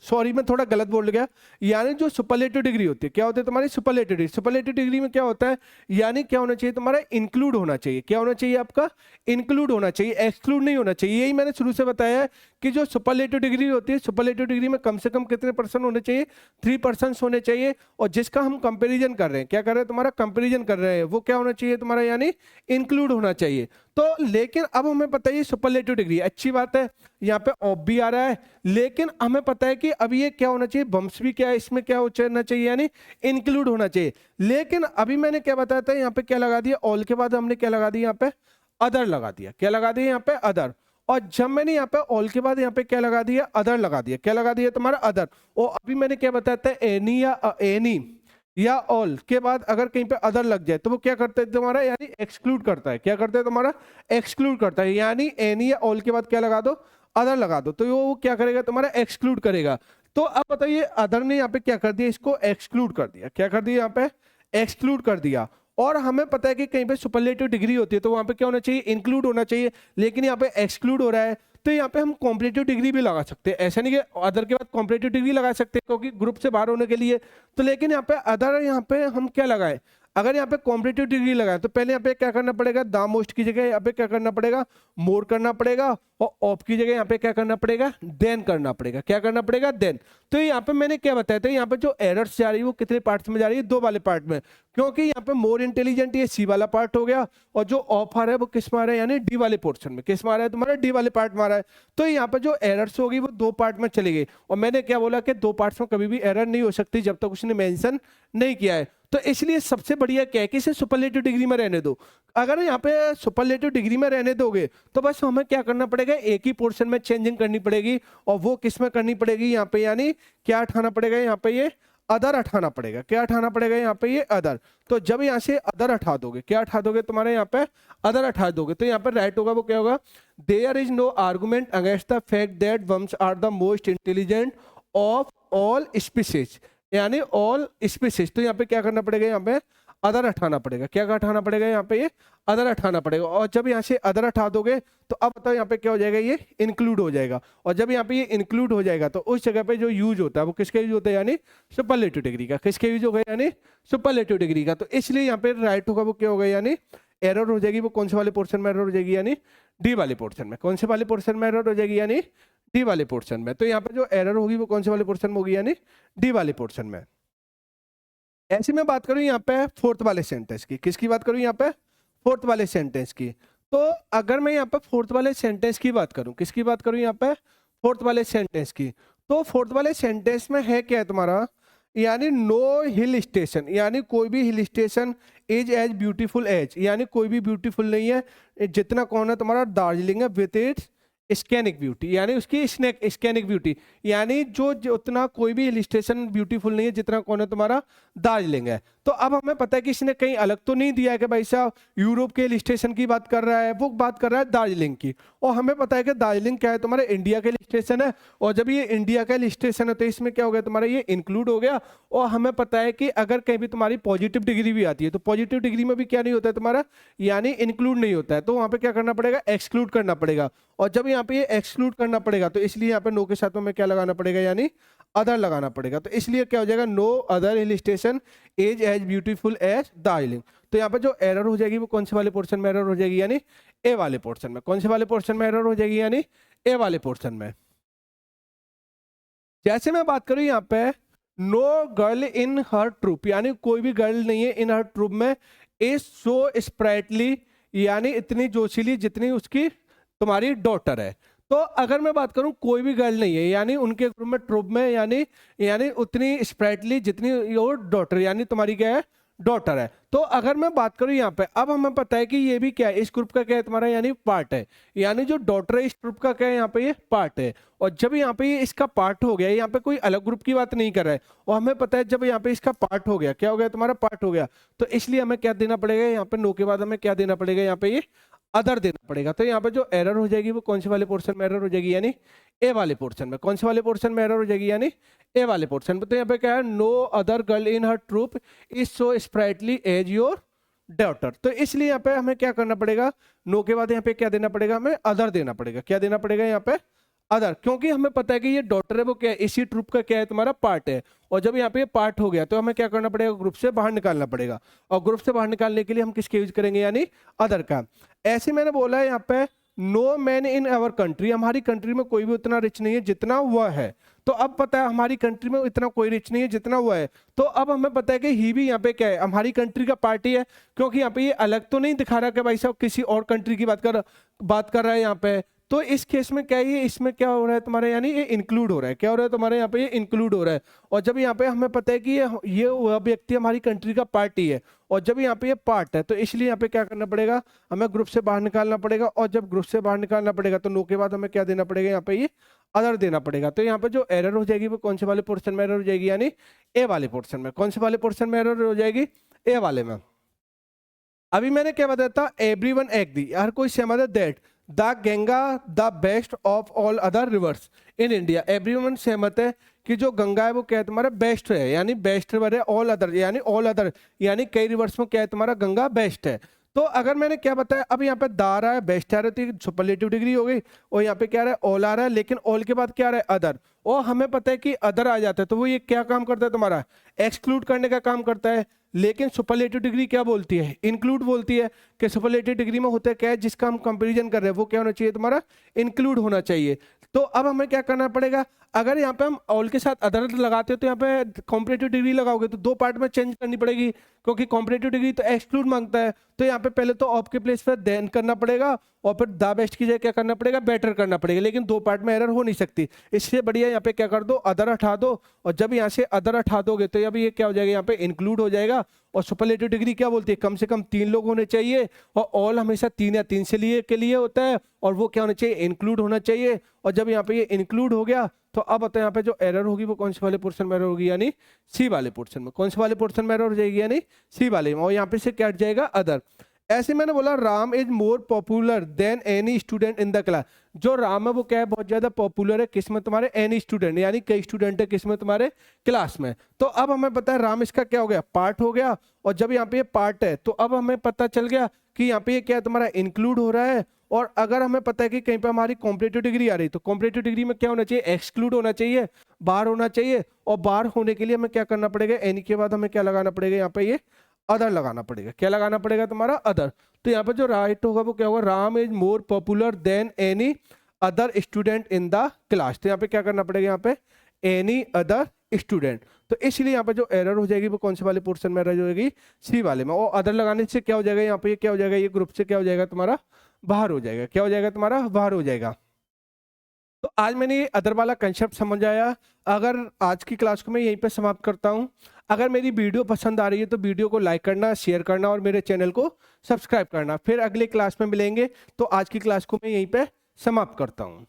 सॉरी मैं थोड़ा गलत बोल गया। यानी जो सुपरलेटिव डिग्री होती है, क्या होती है तुम्हारी, सुपरलेटिव डिग्री। सुपरलेटिव डिग्री में क्या होता है, यानी क्या होना चाहिए तुम्हारा, इंक्लूड होना चाहिए। क्या होना चाहिए आपका, इंक्लूड होना चाहिए, एक्सक्लूड नहीं होना चाहिए। यही मैंने शुरू से बताया है कि जो सुपरलेटिव डिग्री होती है, सुपरलेटिव डिग्री में कम से कम कितने परसेंट होने चाहिए, 3% होने चाहिए। और जिसका हम कंपेरिजन कर रहे हैं, क्या कर रहे हैं तुम्हारा, कंपेरिजन कर रहे हैं, वो क्या होना चाहिए तुम्हारा, यानी इंक्लूड होना चाहिए। तो लेकिन अब हमें पता है ये सुपरलेटिव डिग्री, अच्छी बात है, यहाँ पे ऑफ भी आ रहा है। लेकिन हमें पता है कि अब ये क्या होना चाहिए, बम्स भी क्या है, इसमें क्या होना चाहिए, यानी इंक्लूड होना चाहिए। लेकिन अभी मैंने क्या बताया था, यहाँ पे क्या लगा दिया, ऑल के बाद हमने क्या लगा दिया, यहाँ पे अदर लगा दिया। क्या लगा दिया, यहाँ पे अदर। और जब मैंने यहाँ पे ऑल के बाद यहाँ पे क्या लगा दिया, अदर लगा दिया। क्या लगा दिया तुम्हारा, अदर। और अभी मैंने क्या बताया था, एनी या ऑल के बाद अगर कहीं पे अदर लग जाए तो वो क्या करता है तुम्हारा, यानी एक्सक्लूड करता है। क्या करता है तुम्हारा, एक्सक्लूड करता है। यानी एनी या ऑल के बाद क्या लगा दो, अदर लगा दो, तो वो क्या करेगा तुम्हारा, एक्सक्लूड करेगा। तो अब बताइए अदर ने यहाँ पे क्या कर दिया, इसको एक्सक्लूड कर दिया। क्या कर दिया, यहाँ पे एक्सक्लूड कर दिया। और हमें पता है कि कहीं पे सुपरलेटिव डिग्री होती है तो वहां पे क्या होना चाहिए, इंक्लूड होना चाहिए। लेकिन यहाँ पे एक्सक्लूड हो रहा है, तो यहाँ पे हम कॉम्पिटिटिव डिग्री भी लगा सकते हैं। ऐसा नहीं कि अदर के बाद कॉम्पिटिटिव डिग्री लगा सकते हैं, क्योंकि ग्रुप से बाहर होने के लिए। तो लेकिन यहाँ पे अदर, यहाँ पे हम क्या लगाए, अगर यहाँ पे कॉम्पिटिटिव डिग्री लगाए तो पहले यहाँ पे क्या करना पड़ेगा, द मोस्ट की जगह यहाँ पे क्या करना पड़ेगा, मोर करना पड़ेगा। और ऑफ की जगह यहाँ पे क्या करना पड़ेगा, देन करना पड़ेगा। क्या करना पड़ेगा, देन। तो यहाँ पे मैंने क्या बताया था, यहाँ पे जो एरर्स जा रही है वो कितने पार्ट्स में जा रही है, 2 वाले पार्ट में। क्योंकि यहाँ पे मोर इंटेलिजेंट ये सी वाला पार्ट हो गया, और जो ऑफ आ रहा है वो किस में आ रहा है, यानी डी वाले पोर्शन में। किस में आ रहा है तुम्हारा, डी वाले पार्ट में आ रहा है। तो यहाँ पे जो एरर्स होगी वो 2 पार्ट में चली गई। और मैंने क्या बोला कि 2 पार्ट्स में कभी भी एरर नहीं हो सकती जब तक उसने मेंशन नहीं किया है। तो इसलिए सबसे बढ़िया क्या है कि इसे सुपरलेटिव डिग्री में रहने दो। अगर यहाँ पे सुपरलेटिव डिग्री में रहने दोगे तो बस हमें क्या करना पड़ेगा, एक ही पोर्शन में चेंजिंग करनी पड़ेगी। और वो किस में करनी पड़ेगी, यहाँ पे यानी क्या हटाना पड़ेगा, यहाँ पे ये अदर हटाना पड़ेगा। क्या हटाना पड़ेगा, यहाँ पे ये अदर। तो जब यहाँ से अदर हटा दोगे, क्या हटा दोगे तुम्हारे यहाँ पे, अदर हटा दोगे, तो यहाँ पे राइट होगा, वो क्या होगा, there is no argument against the fact that worms are the most intelligent of all species, यानी ऑल स्पीसीज। तो यहाँ पे क्या करना पड़ेगा, यहाँ पे अदर हटाना पड़ेगा। क्या हटाना पड़ेगा यहाँ पे? ये अदर हटाना पड़ेगा। और जब यहाँ से अदर हटा दोगे तो अब बताओ यहाँ पे क्या हो जाएगा? ये इंक्लूड हो जाएगा। और जब यहाँ पे ये इंक्लूड हो जाएगा तो उस जगह पे जो यूज होता है वो किसका यूज होता है? यानी सुपरलेटिव डिग्री का। किसका यूज होगा? यानी सुपरलेटिव डिग्री का। तो इसलिए यहाँ पे राइट होगा वो क्या होगा? यानी एरर हो जाएगी वो कौन से वाले पोर्शन में एरर हो जाएगी? यानी डी वाले पोर्शन में। कौन से वाले पोर्शन में एरर हो जाएगी? यानी डी वाले पोर्शन में। तो यहाँ पे जो एरर होगी वो कौन से वाले पोर्शन में होगी? यानी डी वाले पोर्शन में। ऐसे में बात करूं यहाँ पे फोर्थ वाले सेंटेंस की। किसकी बात करूं यहाँ पे? फोर्थ वाले सेंटेंस की। तो अगर मैं यहाँ पे फोर्थ वाले सेंटेंस की बात करूं, किसकी बात करूं यहाँ पे? फोर्थ वाले सेंटेंस की। तो फोर्थ वाले सेंटेंस में है क्या है तुम्हारा? यानी नो हिल स्टेशन, यानी कोई भी hill station is as beautiful as, यानी कोई भी ब्यूटीफुल नहीं है जितना कौन है तुम्हारा? दार्जिलिंग है विथ इट्स स्कैनिक ब्यूटी, यानी उसकी स्कैनिक ब्यूटी, यानी जो उतना कोई भी हिल स्टेशन ब्यूटीफुल नहीं है जितना कौन है तुम्हारा? दार्जिलिंग है। तो अब हमें पता है कि इसने कहीं अलग तो नहीं दिया है कि भाई साहब यूरोप के हिल स्टेशन की बात कर रहा है, वो बात कर रहा है दार्जिलिंग की। और हमें पता है कि दार्जिलिंग क्या है? तुम्हारा इंडिया का हिल स्टेशन है। और जब ये इंडिया का हिल स्टेशन है तो इसमें क्या हो गया तुम्हारा? ये इंक्लूड हो गया। और हमें पता है कि अगर कहीं भी तुम्हारी पॉजिटिव डिग्री भी आती है तो पॉजिटिव डिग्री में भी क्या नहीं होता है तुम्हारा? यानी इंक्लूड नहीं होता है। तो वहां पे क्या करना पड़ेगा? एक्सक्लूड करना पड़ेगा। और जब यहाँ पे ये एक्सक्लूड करना पड़ेगा तो इसलिए यहाँ पे नो के साथ में हमें क्या लगाना पड़ेगा? यानी अदर लगाना पड़ेगा। तो इसलिए क्या हो जाएगा? No other hill station is as beautiful as Darjeeling. तो यहाँ पे जो एरर हो जाएगी वो कौन से वाले पोर्शन में एरर हो जाएगी? यानी ए वाले पोर्शन में। कौन से वाले पोर्शन में एरर हो जाएगी? यानी ए वाले पोर्शन में। जैसे मैं बात करूं यहाँ पे no girl in her troupe, यानी कोई भी गर्ल नहीं है इन हर ट्रूप में इज सो स्प्राइटली, यानी इतनी जोशीली जितनी उसकी तुम्हारी डॉटर है। तो अगर मैं बात करूं कोई भी गर्ल नहीं है यानी उनके ग्रुप में ट्रूप में, यानी यानी उतनी स्प्राइटली जितनी योर डॉटर, यानी तुम्हारी क्या है? डॉटर है। तो अगर मैं बात करूं यहाँ पे, अब हमें पता है कि ये भी क्या है? इस ग्रुप का क्या है तुम्हारा? यानी पार्ट है। यानी जो डॉटर है इस ग्रुप का क्या है? यहाँ पे ये पार्ट है। और जब यहाँ पे ये इसका पार्ट हो गया, यहाँ पे कोई अलग ग्रुप की बात नहीं कर रहा है। और हमें पता है जब यहाँ पे इसका पार्ट हो गया, क्या हो गया तुम्हारा? पार्ट हो गया। तो इसलिए हमें क्या देना पड़ेगा? यहाँ पे नो के बाद हमें क्या देना पड़ेगा? यहाँ पे ये अदर देना पड़ेगा। तो यहाँ पे जो एरर हो जाएगी वो कौन से वाले पोर्शन में एरर हो जाएगी? यानी ए वाले पोर्शन में। कौन से वाले पोर्शन में एरर हो जाएगी? यानी ए वाले पोर्शन में। तो यहाँ पे क्या है? No other girl in her troupe is so sprightly as your daughter. तो इसलिए यहाँ पे हमें क्या करना पड़ेगा? नो के बाद यहाँ पे क्या देना पड़ेगा? हमें अदर देना पड़ेगा। क्या देना पड़ेगा यहाँ पे? अदर। क्योंकि हमें पता है कि ये डॉटर है वो क्या है? इसी ट्रूप का क्या है तुम्हारा? पार्ट है। और जब यहाँ पे पार्ट हो गया तो हमें क्या करना पड़ेगा? ग्रुप से बाहर निकालना पड़ेगा। और ग्रुप से बाहर निकालने के लिए हम किसके यूज करेंगे? यानी अदर का। ऐसे मैंने बोला है यहाँ पे no man in our country, हमारी कंट्री में कोई भी उतना रिच नहीं है जितना वह है। तो अब पता है हमारी कंट्री में इतना कोई रिच नहीं है जितना वह है। तो अब हमें पता है कि ही भी यहाँ पे क्या है? हमारी कंट्री का पार्टी है। क्योंकि यहाँ पे ये अलग तो नहीं दिखा रहा कि भाई साहब किसी और कंट्री की बात कर रहा है यहाँ पे। तो इस केस में क्या है? ये इसमें क्या हो रहा है तुम्हारे? यानी ये इंक्लूड हो रहा है। क्या हो रहा है तुम्हारे यहाँ पे? ये इंक्लूड हो रहा है। और जब यहाँ पे हमें पता है कि ये वह व्यक्ति हमारी कंट्री का पार्टी है और जब यहाँ पे ये पार्ट है तो इसलिए यहाँ पे क्या करना पड़ेगा? हमें ग्रुप से बाहर निकालना पड़ेगा। और जब ग्रुप से बाहर निकालना पड़ेगा तो नो के बाद हमें क्या देना पड़ेगा? यहाँ पे ये अदर देना पड़ेगा। तो यहाँ पे जो एरर हो जाएगी वो कौन से वाले पोर्शन में एरर हो जाएगी? यानी ए वाले पोर्शन में। कौन से वाले पोर्शन में एरर हो जाएगी? ए वाले में। अभी मैंने क्या बताया था? एवरीवन एग्री, हर कोई सहमत है that the Ganga the best of all other rivers in India. Everyone सहमत है कि जो गंगा है वो क्या है तुम्हारा? बेस्ट है। यानी बेस्ट रिवर है। ऑल अदर यानी ऑल अदर यानी कई रिवर्स में क्या है तुम्हारा? गंगा बेस्ट है। तो अगर मैंने क्या बताया, अब यहाँ पे दा आ रहा है, बेस्ट आ रहा है, तो सुपरलेटिव डिग्री हो गई। और यहाँ पे क्या आ रहा है? ऑल आ रहा है, लेकिन ऑल के बाद क्या आ रहा है? अदर। और हमें पता है कि अदर आ जाता है तो वो ये क्या काम करता है तुम्हारा? एक्सक्लूड करने का काम करता है। लेकिन सुपरलेटिव डिग्री क्या बोलती है? इंक्लूड बोलती है। कि सुपरलेटिव डिग्री में होता है क्या है? जिसका हम कंपैरिजन कर रहे हैं वो क्या होना चाहिए तुम्हारा? इंक्लूड होना चाहिए। तो अब हमें क्या करना पड़ेगा? अगर यहाँ पे हम ऑल के साथ अदर लगाते हो तो यहाँ पे कॉम्परेटिव डिग्री लगाओगे तो दो पार्ट में चेंज करनी पड़ेगी। क्योंकि कॉम्परेटिव डिग्री तो एक्सक्लूड मांगता है। तो यहाँ पे पहले तो ऑफ के प्लेस पर देन करना पड़ेगा और फिर द बेस्ट की जगह क्या करना पड़ेगा? बेटर करना पड़ेगा। लेकिन दो पार्ट में एरर हो नहीं सकती। इससे बढ़िया यहाँ पे क्या कर दो? अदर हटा दो। और जब यहाँ से अदर हटा दोगे तो अभी ये क्या हो जाएगा? यहाँ पे इंक्लूड हो जाएगा। और सुपरलेटिव डिग्री क्या बोलती है? कम से कम 3 लोग होने चाहिए। और ऑल हमेशा 3 या 3 से लिए के लिए होता है। और वो क्या होना चाहिए? इंक्लूड होना चाहिए। और जब यहाँ पे ये इंक्लूड हो गया तो अब बताओ यहाँ पे जो एरर होगी वो कौन से वाले पोर्शन में एरर होगी? यानी सी वाले पोर्शन में। कौन से वाले पोर्शन में एरर हो जाएगी? यानी सी वाले में। और यहाँ पे से क्या हट जाएगा? अदर। ऐसे मैंने बोला Ram is more popular than any student in the class. जो राम है वो क्या है, बहुत ज्यादा पॉपुलर है किस में, तुम्हारे एनी स्टूडेंट, यानी कई स्टूडेंट है किस में, तुम्हारे क्लास में। तो अब हमें पता है राम इसका क्या हो गया, पार्ट हो गया। और जब यहाँ पे ये पार्ट है तो अब हमें पता चल गया कि यहाँ पे ये क्या है, तुम्हारा इंक्लूड हो रहा है। और अगर हमें पता है कि कहीं पे हमारी कॉम्पिटिटिव डिग्री आ रही तो कॉम्पिटिटिव डिग्री में क्या होना चाहिए, एक्सक्लूड होना चाहिए, बाहर होना चाहिए। और बाहर होने के लिए हमें क्या करना पड़ेगा, एनी के बाद हमें क्या लगाना पड़ेगा, यहाँ पे ये अदर लगाना पड़ेगा। क्या लगाना पड़ेगा, तुम्हारा अदर। तो यहाँ पे जो राइट होगा वो क्या होगा, Ram is more popular than any other student in the class. तो यहाँ पे क्या करना पड़ेगा, यहाँ पे एनी अदर स्टूडेंट। तो इसलिए यहाँ पे जो एरर हो जाएगी वो कौन से वाले पोर्शन में एरर हो जाएगी, सी वाले में। और अदर लगाने से क्या हो जाएगा, यहाँ पे ये क्या हो जाएगा, ये ग्रुप से क्या हो जाएगा, तुम्हारा बाहर हो जाएगा। क्या हो जाएगा, तुम्हारा बाहर हो जाएगा। तो आज मैंने ये अदर वाला कंसेप्ट समझ आया। अगर आज की क्लास को मैं यहीं पे समाप्त करता हूँ। अगर मेरी वीडियो पसंद आ रही है तो वीडियो को लाइक करना, शेयर करना और मेरे चैनल को सब्सक्राइब करना। फिर अगले क्लास में मिलेंगे। तो आज की क्लास को मैं यहीं पे समाप्त करता हूँ।